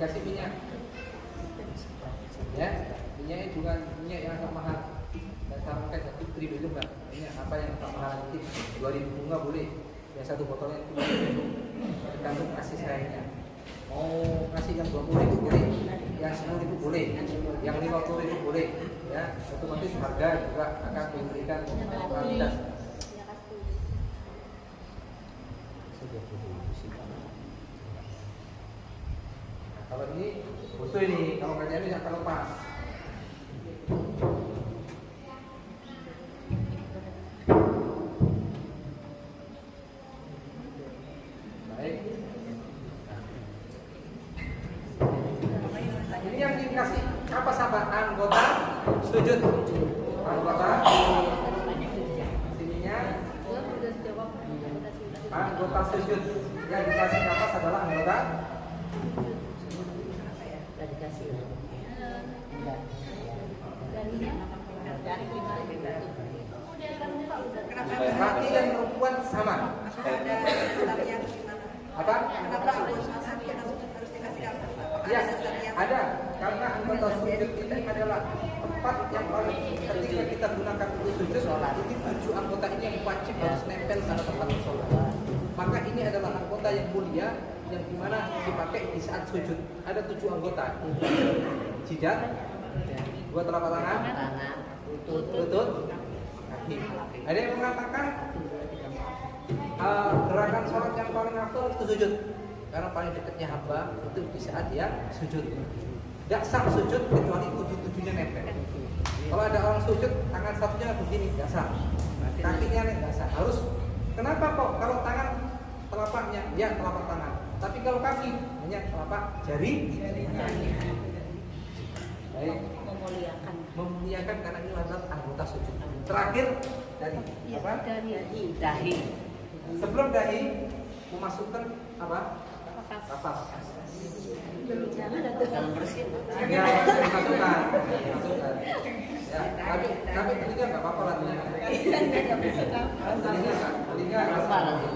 Kasih minyak, ya minyaknya juga minyak yang agak mahal. Dan sarankan satu triliun mbak. Minyak apa yang agak mahal nanti 2.000 bunga boleh. Yang satu botolnya itu tergantung kasih sayangnya. Mau kasih yang 20.000 boleh, yang 10.000 boleh, yang 50.000 boleh. Ya, otomatis harga juga akan memberikan kualitas. Kalau ini butuh ini, kalau kerjaan ini akan lepas. Baik. Ini yang dikasih kapas apa? Anggota sujud. Anggota sininya. Anggota sujud yang dikasih kapas adalah anggota. Laki dan perempuan sama. Apa? Ya, ada. Karena anggota sujud ini adalah tempat yang paling ketika kita gunakan untuk sujud, ini 7 anggota ini yang wajib harus nempel pada tempat sholat. Maka ini adalah anggota yang mulia yang dimana dipakai di saat sujud. Ada 7 anggota. Jidat, 2 telapak tangan, lutut, kaki. Ada yang mengatakan gerakan sholat yang paling afdal itu sujud, karena paling dekatnya hamba itu di saat dia sujud. Tidak sah sujud kecuali 7-7-nya nempel. Kalau ada orang sujud tangan satunya begini, tidak sah. Kakinya tidak sah. Harus. Kenapa kok? Kalau tangan telapaknya, ya telapak tangan. Tapi kalau kaki hanya telapak jari. Baik. Memuliakan karena ini adalah anggota sujud. Terakhir dari apa? Dahi. Sebelum dahi memasukkan apa? Kapas. Jangan bersih. Ya, dimasukkan. Ya, tapi telinga nggak apa-apa lah telinga. Telinga Apa lagi?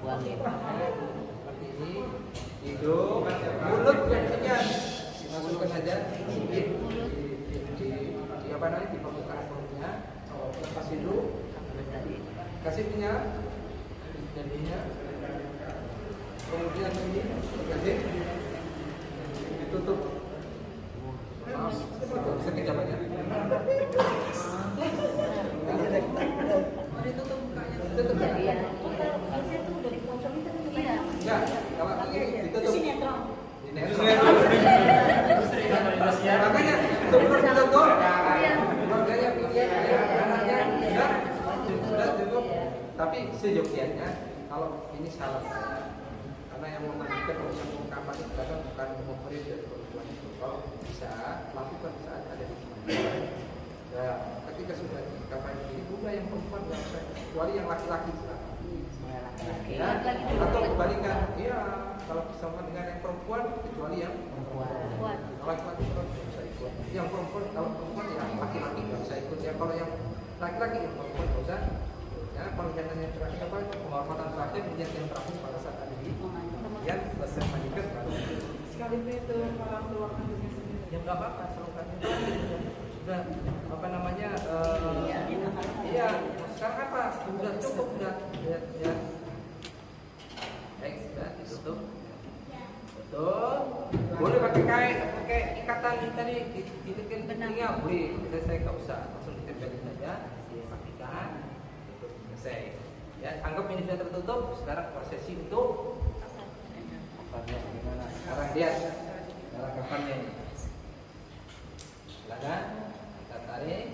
seperti ini. Hidung, mulut biasanya dimasukkan saja sedikit di apa namanya di permukaan mulutnya. kasih dulu, kasih minyak, jadinya, kemudian ini kasih, ditutup. Maaf, sekejap aja. Ditutup bukanya, ditutup. Enggak, kalau ini ditutup. Makanya sebelum ditutup, keluarganya pikir anaknya sudah cukup. Tapi seyogianya kalau ini salah saya, karena yang memandikan urusan ungkapan itu kadang bukan memberi dari perempuan itu. Kalau bisa lakukan saat ada di rumah. Ya, ketika sudah ungkapan ini juga yang perempuan nggak usah, kecuali yang laki-laki silakan. Ya, atau kebalikan, iya kalau bersama dengan yang perempuan kecuali yang perempuan. Laki-laki nggak bisa ikut. Yang perempuan kalau perempuan ya laki-laki nggak bisa ikut. Ya kalau yang laki-laki yang perempuan nggak usah. Ya pengkhianatan yang terakhir apa? Penghormatan terakhir menjadi yang terakhir pada saat ada di kemudian selesai menikah baru. Sekalipun itu orang keluarkan dirinya sendiri. Ya nggak apa-apa, serukan itu sudah apa namanya? Iya. Sekarang apa? Sudah cukup sudah. Ya. Baik, sudah ditutup. Betul. Boleh pakai kain, pakai ikatan tadi ditempelin telinga, boleh. Saya nggak usah, langsung ditempelin saja. Pastikan tutup selesai. Ya, anggap ini sudah tertutup. Sekarang prosesi untuk kafannya gimana? Sekarang lihat cara kafannya ini. Silakan kita tarik.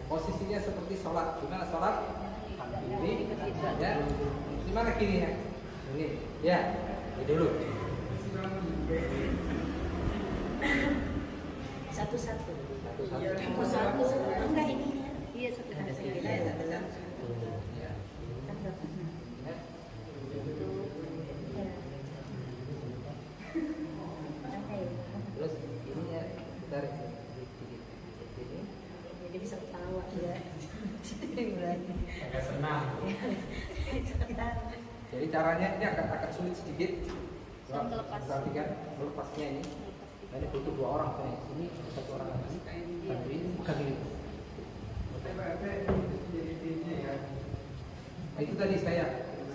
Posisinya seperti sholat. Gimana sholat? Ini, ya. Di mana kirinya? Ini, ya. Ini dulu. Satu-satu. Satu-satu. Enggak ini. Iya satu. Ya. Terus ini ya tarik sedikit ini. Jadi bisa ketawa ya. Agak senang. Jadi caranya ini agak sulit sedikit. Melepas. Perhatikan melepasnya ini. Nah, ini butuh 2 orang saya. Ini satu orang lagi. Bantuin bukan ini. Nah, itu tadi saya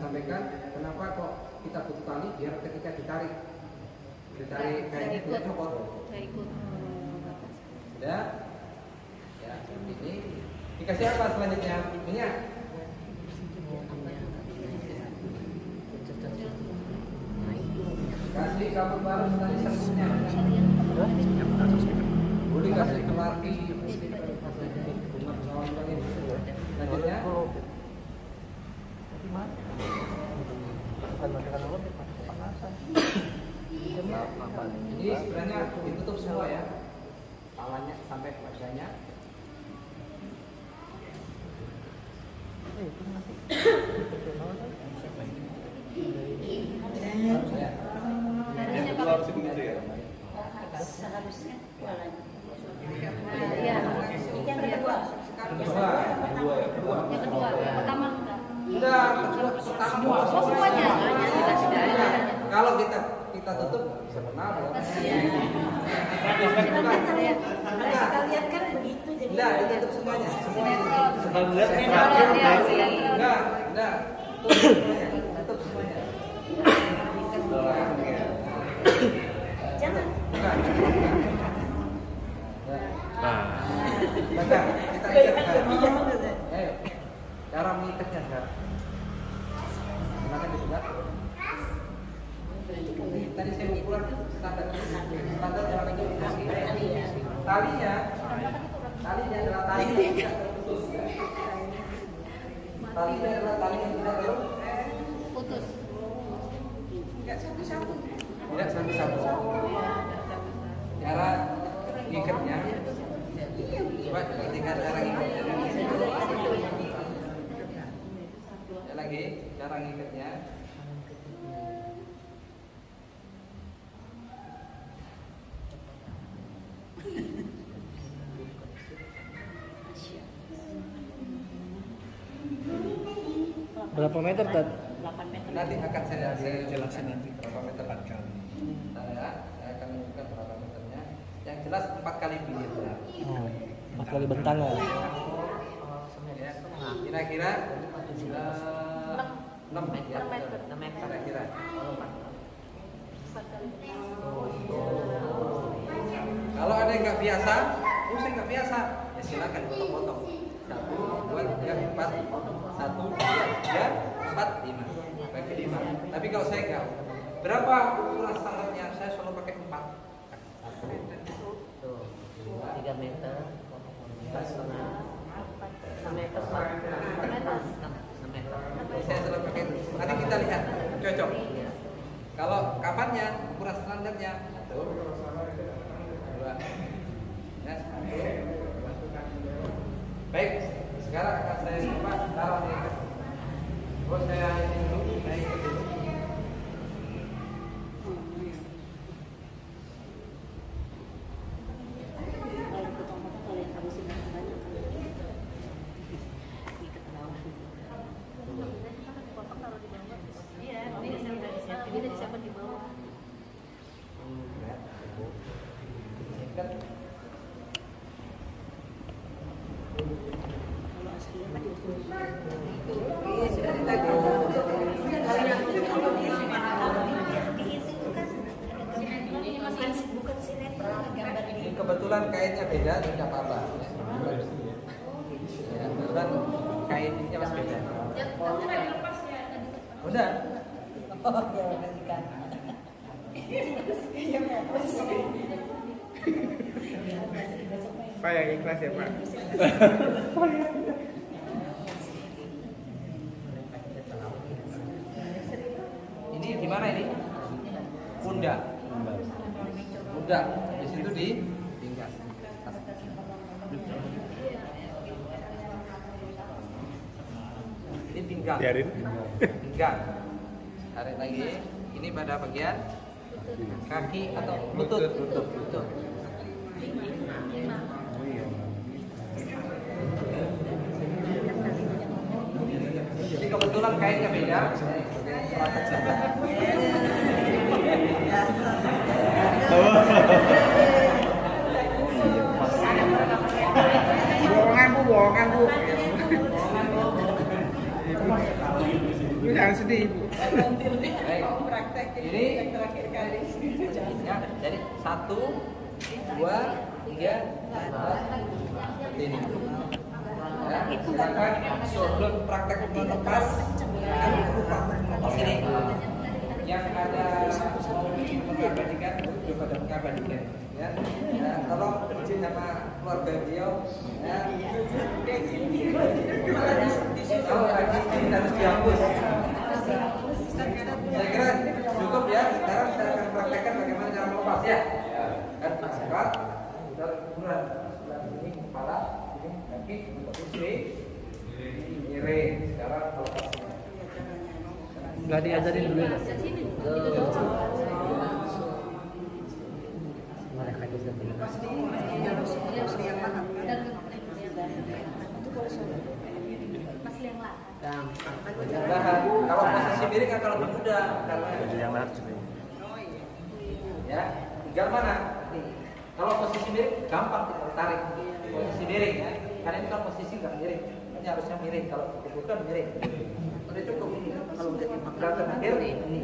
sampaikan kenapa kok kita butuh tali biar ketika ditarik kayaknya tidak copot. Saya ikut. Sudah. Ya, ini dikasih apa selanjutnya? Minyak. Kasih kabel baru tadi selanjutnya. Boleh kasih ke laki. Selanjutnya. Ini sebenarnya ditutup semua ya, tangannya sampai wajahnya. Yang kedua harus begitu ya. Seharusnya iya. Yang kedua. Yang kedua. Pertama enggak. Udah, pertama Semuanya. Kalau kita tutup bisa benar ya. Kalian kan begitu jadi. Enggak, ditutup semuanya. Enggak. Tutup semuanya. Jangan. Enggak. Baca, kita ikat. Ayo. Cara mengikatnya sekarang. Silakan dibuka. Tadi saya ukuran standar cara mengikatnya. Talinya adalah tali yang tidak terputus. Talinya adalah tali yang tidak Putus. Tidak satu-satu. Cara ngikatnya. Coba perhatikan cara ngikatnya. Lagi cara ngikatnya. Berapa meter Tad? 8 meter. Nanti akan saya Jelasin nanti. berapa meter. 4 kali. Saya akan menunjukkan berapa meternya. Yang jelas 4 kali biliar. Oh, 4 kali bentangan. Ya, kira-kira 6 meter. Kira-kira. Kalau ada yang nggak biasa, saya nggak biasa, ya silakan potong-potong. 1, 2, 3, 4, 1, 2, 3, 4, 5, bagi 5. Tapi kalau saya nggak, berapa ukuran standarnya? Saya selalu pakai 4. 3 meter, 4,5, 6 meter, 6 meter. Saya selalu pakai itu. Nanti kita lihat, cocok. Kalau kapannya, ukuran standarnya 1, 2, ya, 1. Baik, sekarang akan saya coba taruh di. Saya ini dulu, naik ke dulu. Ini kebetulan kainnya beda, tidak apa-apa. Ya, kebetulan kainnya masih beda. Udah. Pak yang ikhlas ya Pak. Ini di mana ini? Pundak. Pundak. Di situ di pinggang. Ini pinggang. Biarin. Pinggang. Tarik lagi. Ini pada bagian kaki atau lutut. Lutut. Jadi kebetulan kainnya beda. Bohongan bu. Ibu jangan sedih. Baik. Ini ya, jadi 1, 2, 3, 4 seperti ini. Ya, silakan sebelum praktek melepas, lepas ini. Yang ada mau mengabadikan, coba mengabadikan. Ya, tolong izin sama keluarga beliau. Ya. Kalau ini harus dihapus. Saya kira cukup ya. Sekarang saya akan praktekkan bagaimana cara melepas ya. Kan angkat, putar ukuran sebelah ini kepala, ini kaki, untuk istri, ini miring. Sekarang lepas. Nggak diajarin dulu. Kalau posisi miring akan lebih mudah karena Yang lahat ya, tinggal mana? Kalau posisi miring gampang kita tarik posisi miring ya. Karena ini kan posisi nggak miring, ini harusnya miring. Kalau kebutuhan miring, udah cukup. Kalau udah gerakan akhir ini.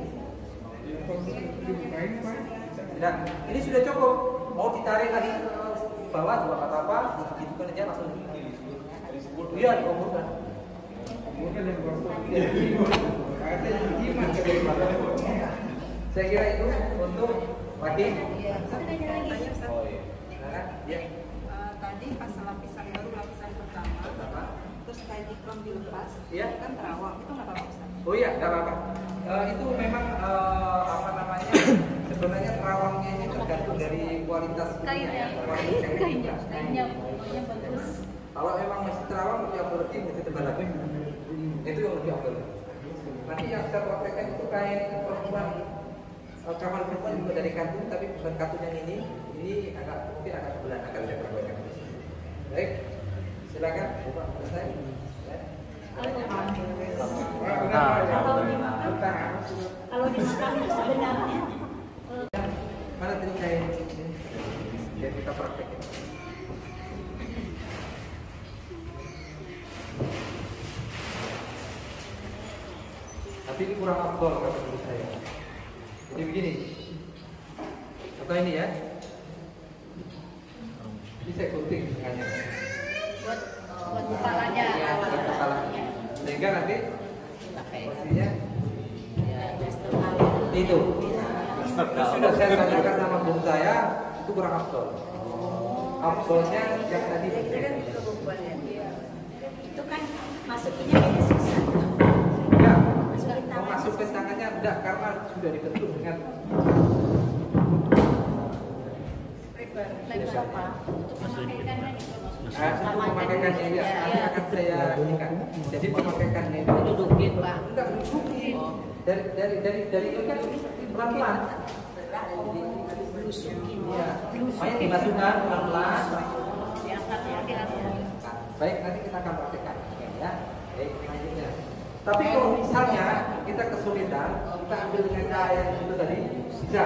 Nah, ini sudah cukup. Mau ditarik lagi ke bawah juga nggak apa-apa. Gitu kan aja langsung. Iya, diumurkan. Saya kira itu untuk laki. Ya. Tadi pas lapisan baru lapisan pertama, terus kain ikram dilepas, Iya. kan terawang, itu nggak apa-apa Ustaz? Oh iya, nggak apa-apa. Itu memang apa namanya? Sebenarnya terawangnya ini tergantung dari kualitas Kainnya. kualitas kainnya. Kainnya pokoknya bagus. Kalau memang masih terawang, lebih berarti mesti tebal lagi. Itu yang lebih afdal. Nanti yang saya praktekkan itu kain perempuan, kawan perempuan juga dari katun, tapi bukan katun yang ini agak mungkin agak sebelah, akan saya perbanyak. Baik, silakan, selesai. Ya. Kalau dimakan itu sebenarnya Mana tadi kayak ini? Biar kita praktekin. Tapi ini kurang afdol kata guru saya. Jadi begini. Atau ini ya. Ini saya gunting hanya. buat kepalanya. Ya, buat kepala. Sehingga nanti posisinya itu. Sudah saya tanyakan sama guru saya, itu kurang afdol. Afdolnya yang tadi. Itu kan masukinnya beda susah. Ya, Masukin mau tangan. masukin tangannya enggak karena sudah dibentuk dengan Lebar apa? Untuk memakaikannya untuk memakaikannya ya. Nanti akan saya ingat. Jadi pemakaikannya itu Dudukin, Pak. enggak dudukin. Dari itu kan pelan-pelan. Lusukin. Ya, makanya dimasukkan pelan-pelan. Diangkat ya, diangkat. Baik, nanti kita akan praktekkan ya. Baik, lanjutnya. Tapi kalau misalnya kita kesulitan, kita ambil dengan cara yang itu tadi bisa.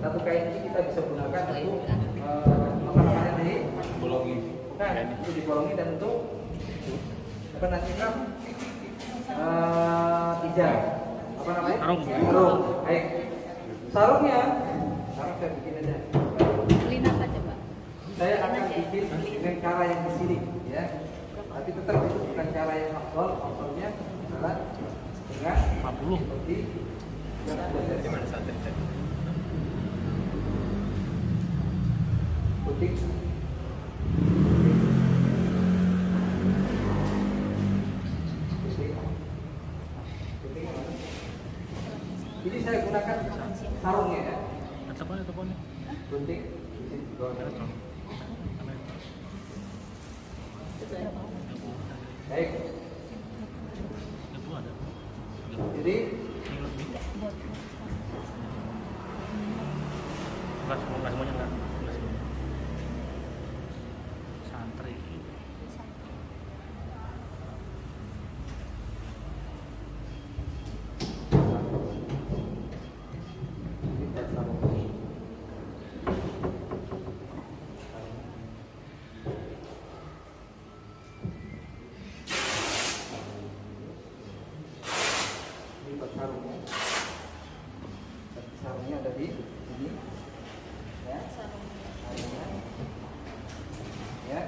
Satu kain ini kita bisa gunakan untuk apa namanya tadi? Bolongi. Bukan, itu dibolongi dan untuk apa nanti kan? Hijab. Apa namanya? Sarung. Baik. Sarungnya, sekarang saya bikin aja. Lina apa coba? Saya akan bikin dengan cara yang di sini, ya. Tapi tetap itu bukan cara yang afdol. Afdolnya adalah dengan 50. seperti yang sudah saya putih. Ini saya gunakan sarungnya ya. Gunting di sini di bawah. Baik. Jadi Enggak semuanya enggak. Santri. sarungnya ada di sini, ya. Sarungnya, ya.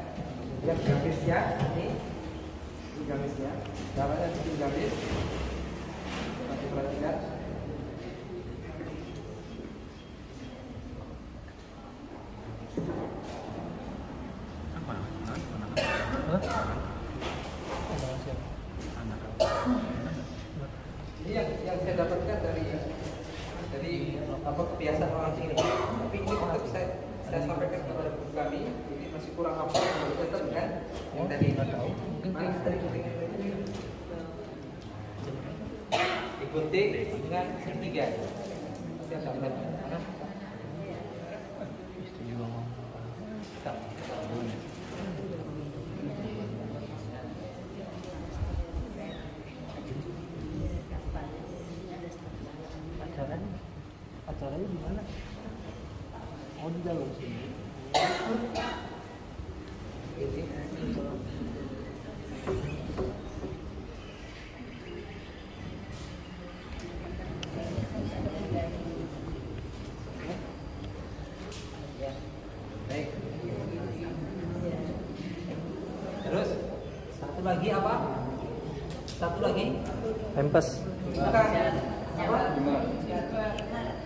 Kemudian garisnya ini garisnya. Caranya bikin garis. Nanti perhatikan. Ini yang saya dapatkan dari apa kebiasaan orang sini. Tapi ini tetap saya sampaikan kepada guru kami, ini masih kurang apa tetap kan yang tadi mana tadi digunting dengan segitiga. Nanti akan lihat mana. Acaranya di mana? Oh, di dalam sini. Baik. Terus satu lagi apa? Satu lagi? Pempes. Bukan. Apa?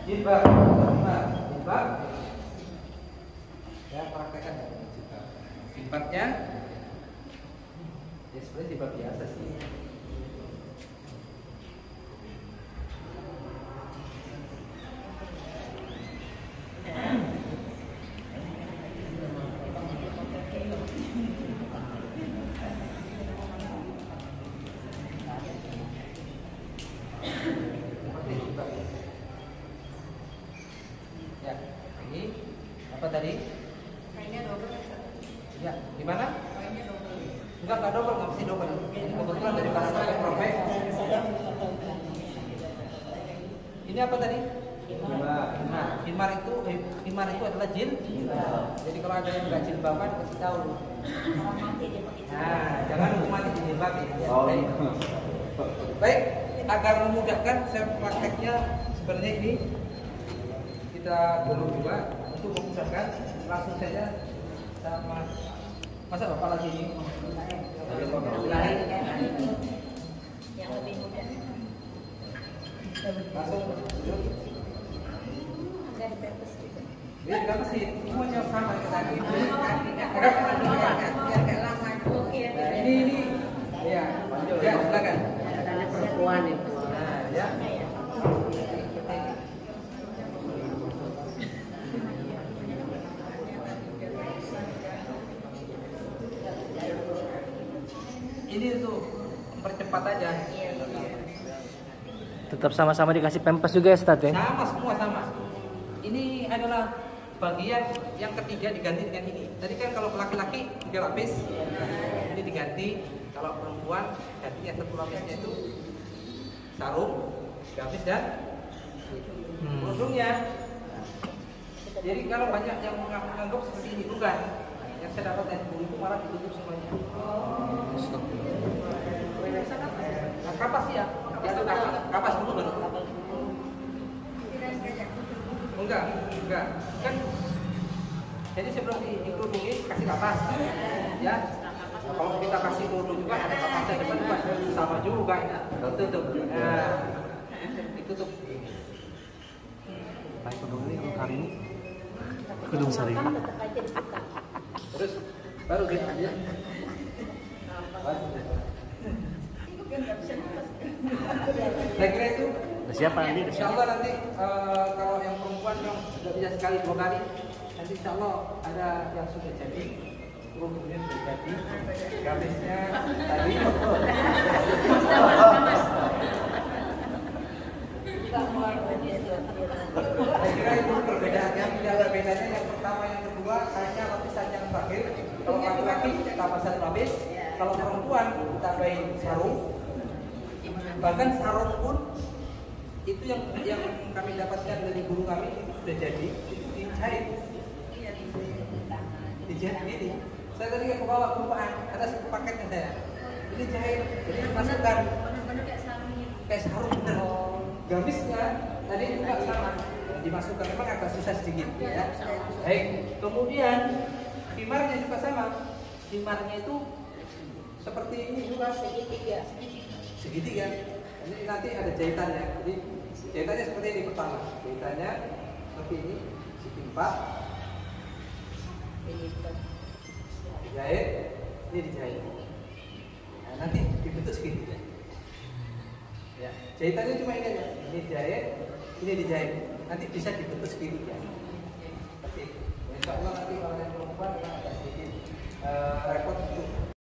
Jilbab. Jilbab. Ya, praktekkan ya. Jilbabnya ya sebenarnya jilbab biasa sih. Ya, ini apa tadi? Kainnya double. Ya, di mana? Kainnya double. Enggak double, nggak mesti double. Ini kebetulan dari bahasa pakai robek. Ini apa tadi? Nah, himar itu adalah jin. Jadi kalau ada yang nggak jilbaban kasih tahu. Nah, jangan mati dijilbabin. Baik, agar memudahkan saya prakteknya sebenarnya ini kita dulu juga untuk memudahkan langsung saja sama masa bapak lagi ini Yang lebih mudah. langsung duduk. Ada purpose juga. Ini nggak mesti semuanya sama kita tadi. Biar nggak lama. Oke. Ini ya silakan. Ada perempuan itu. Nah ya. Ini tuh mempercepat aja. Tetap sama-sama dikasih pempes juga ya Ustadz ya? Sama semua sama. Ini adalah bagian yang ketiga diganti dengan ini. Tadi kan kalau laki-laki 3 lapis, ini diganti. Kalau perempuan gantinya 1 lapisnya itu sarung, gamis dan kerudungnya. Jadi kalau banyak yang menganggap seperti ini bukan. Yang saya dapat dari guru itu malah ditutup semuanya. Nah, kapas ya. Itu kapas dulu baru. Enggak. Kan jadi sebelum dikerudungin kasih kapas. Ya. Nah, kalau kita kasih kerudung juga ada kapasnya depan juga sama juga. Tutup. Nah, ditutup. Baik kedung ini untuk hari ini. Kedung sari. Terus baru dia ya. Saya kira itu. Siapa Andi? Insya Allah nanti kalau yang perempuan yang sudah bisa sekali 2 kali, nanti insya Allah ada yang sudah jadi, kerudungnya sudah jadi, gamisnya tadi. Saya kira itu perbedaannya, tidak ada bedanya. Yang pertama, yang kedua, hanya lapisan yang terakhir. Kalau laki-laki tambah 1 lapis, kalau perempuan tambahin sarung. Bahkan sarung pun itu yang kami dapatkan dari guru kami itu sudah jadi, itu dijahit. Dijahit ini. Saya tadi ke bawah kelupaan, ada 1 paketnya saya. Ini jahit, jadi dimasukkan kayak sarung. Gamisnya tadi juga sama, dimasukkan, memang agak susah sedikit. Ya. Baik, kemudian himarnya juga sama. Himarnya itu seperti ini juga segitiga. Ini nanti ada jahitannya. Jadi jahitannya seperti ini pertama. Jahitannya seperti ini, ditimpa. Dijahit, ini dijahit. Nah, nanti dibentuk segitiga. Ya, jahitannya cuma ini aja. Ini jahit, ini dijahit. Nanti bisa dibentuk segitiga. Seperti itu. Insya Allah nanti kalau yang perempuan agak sedikit repot untuk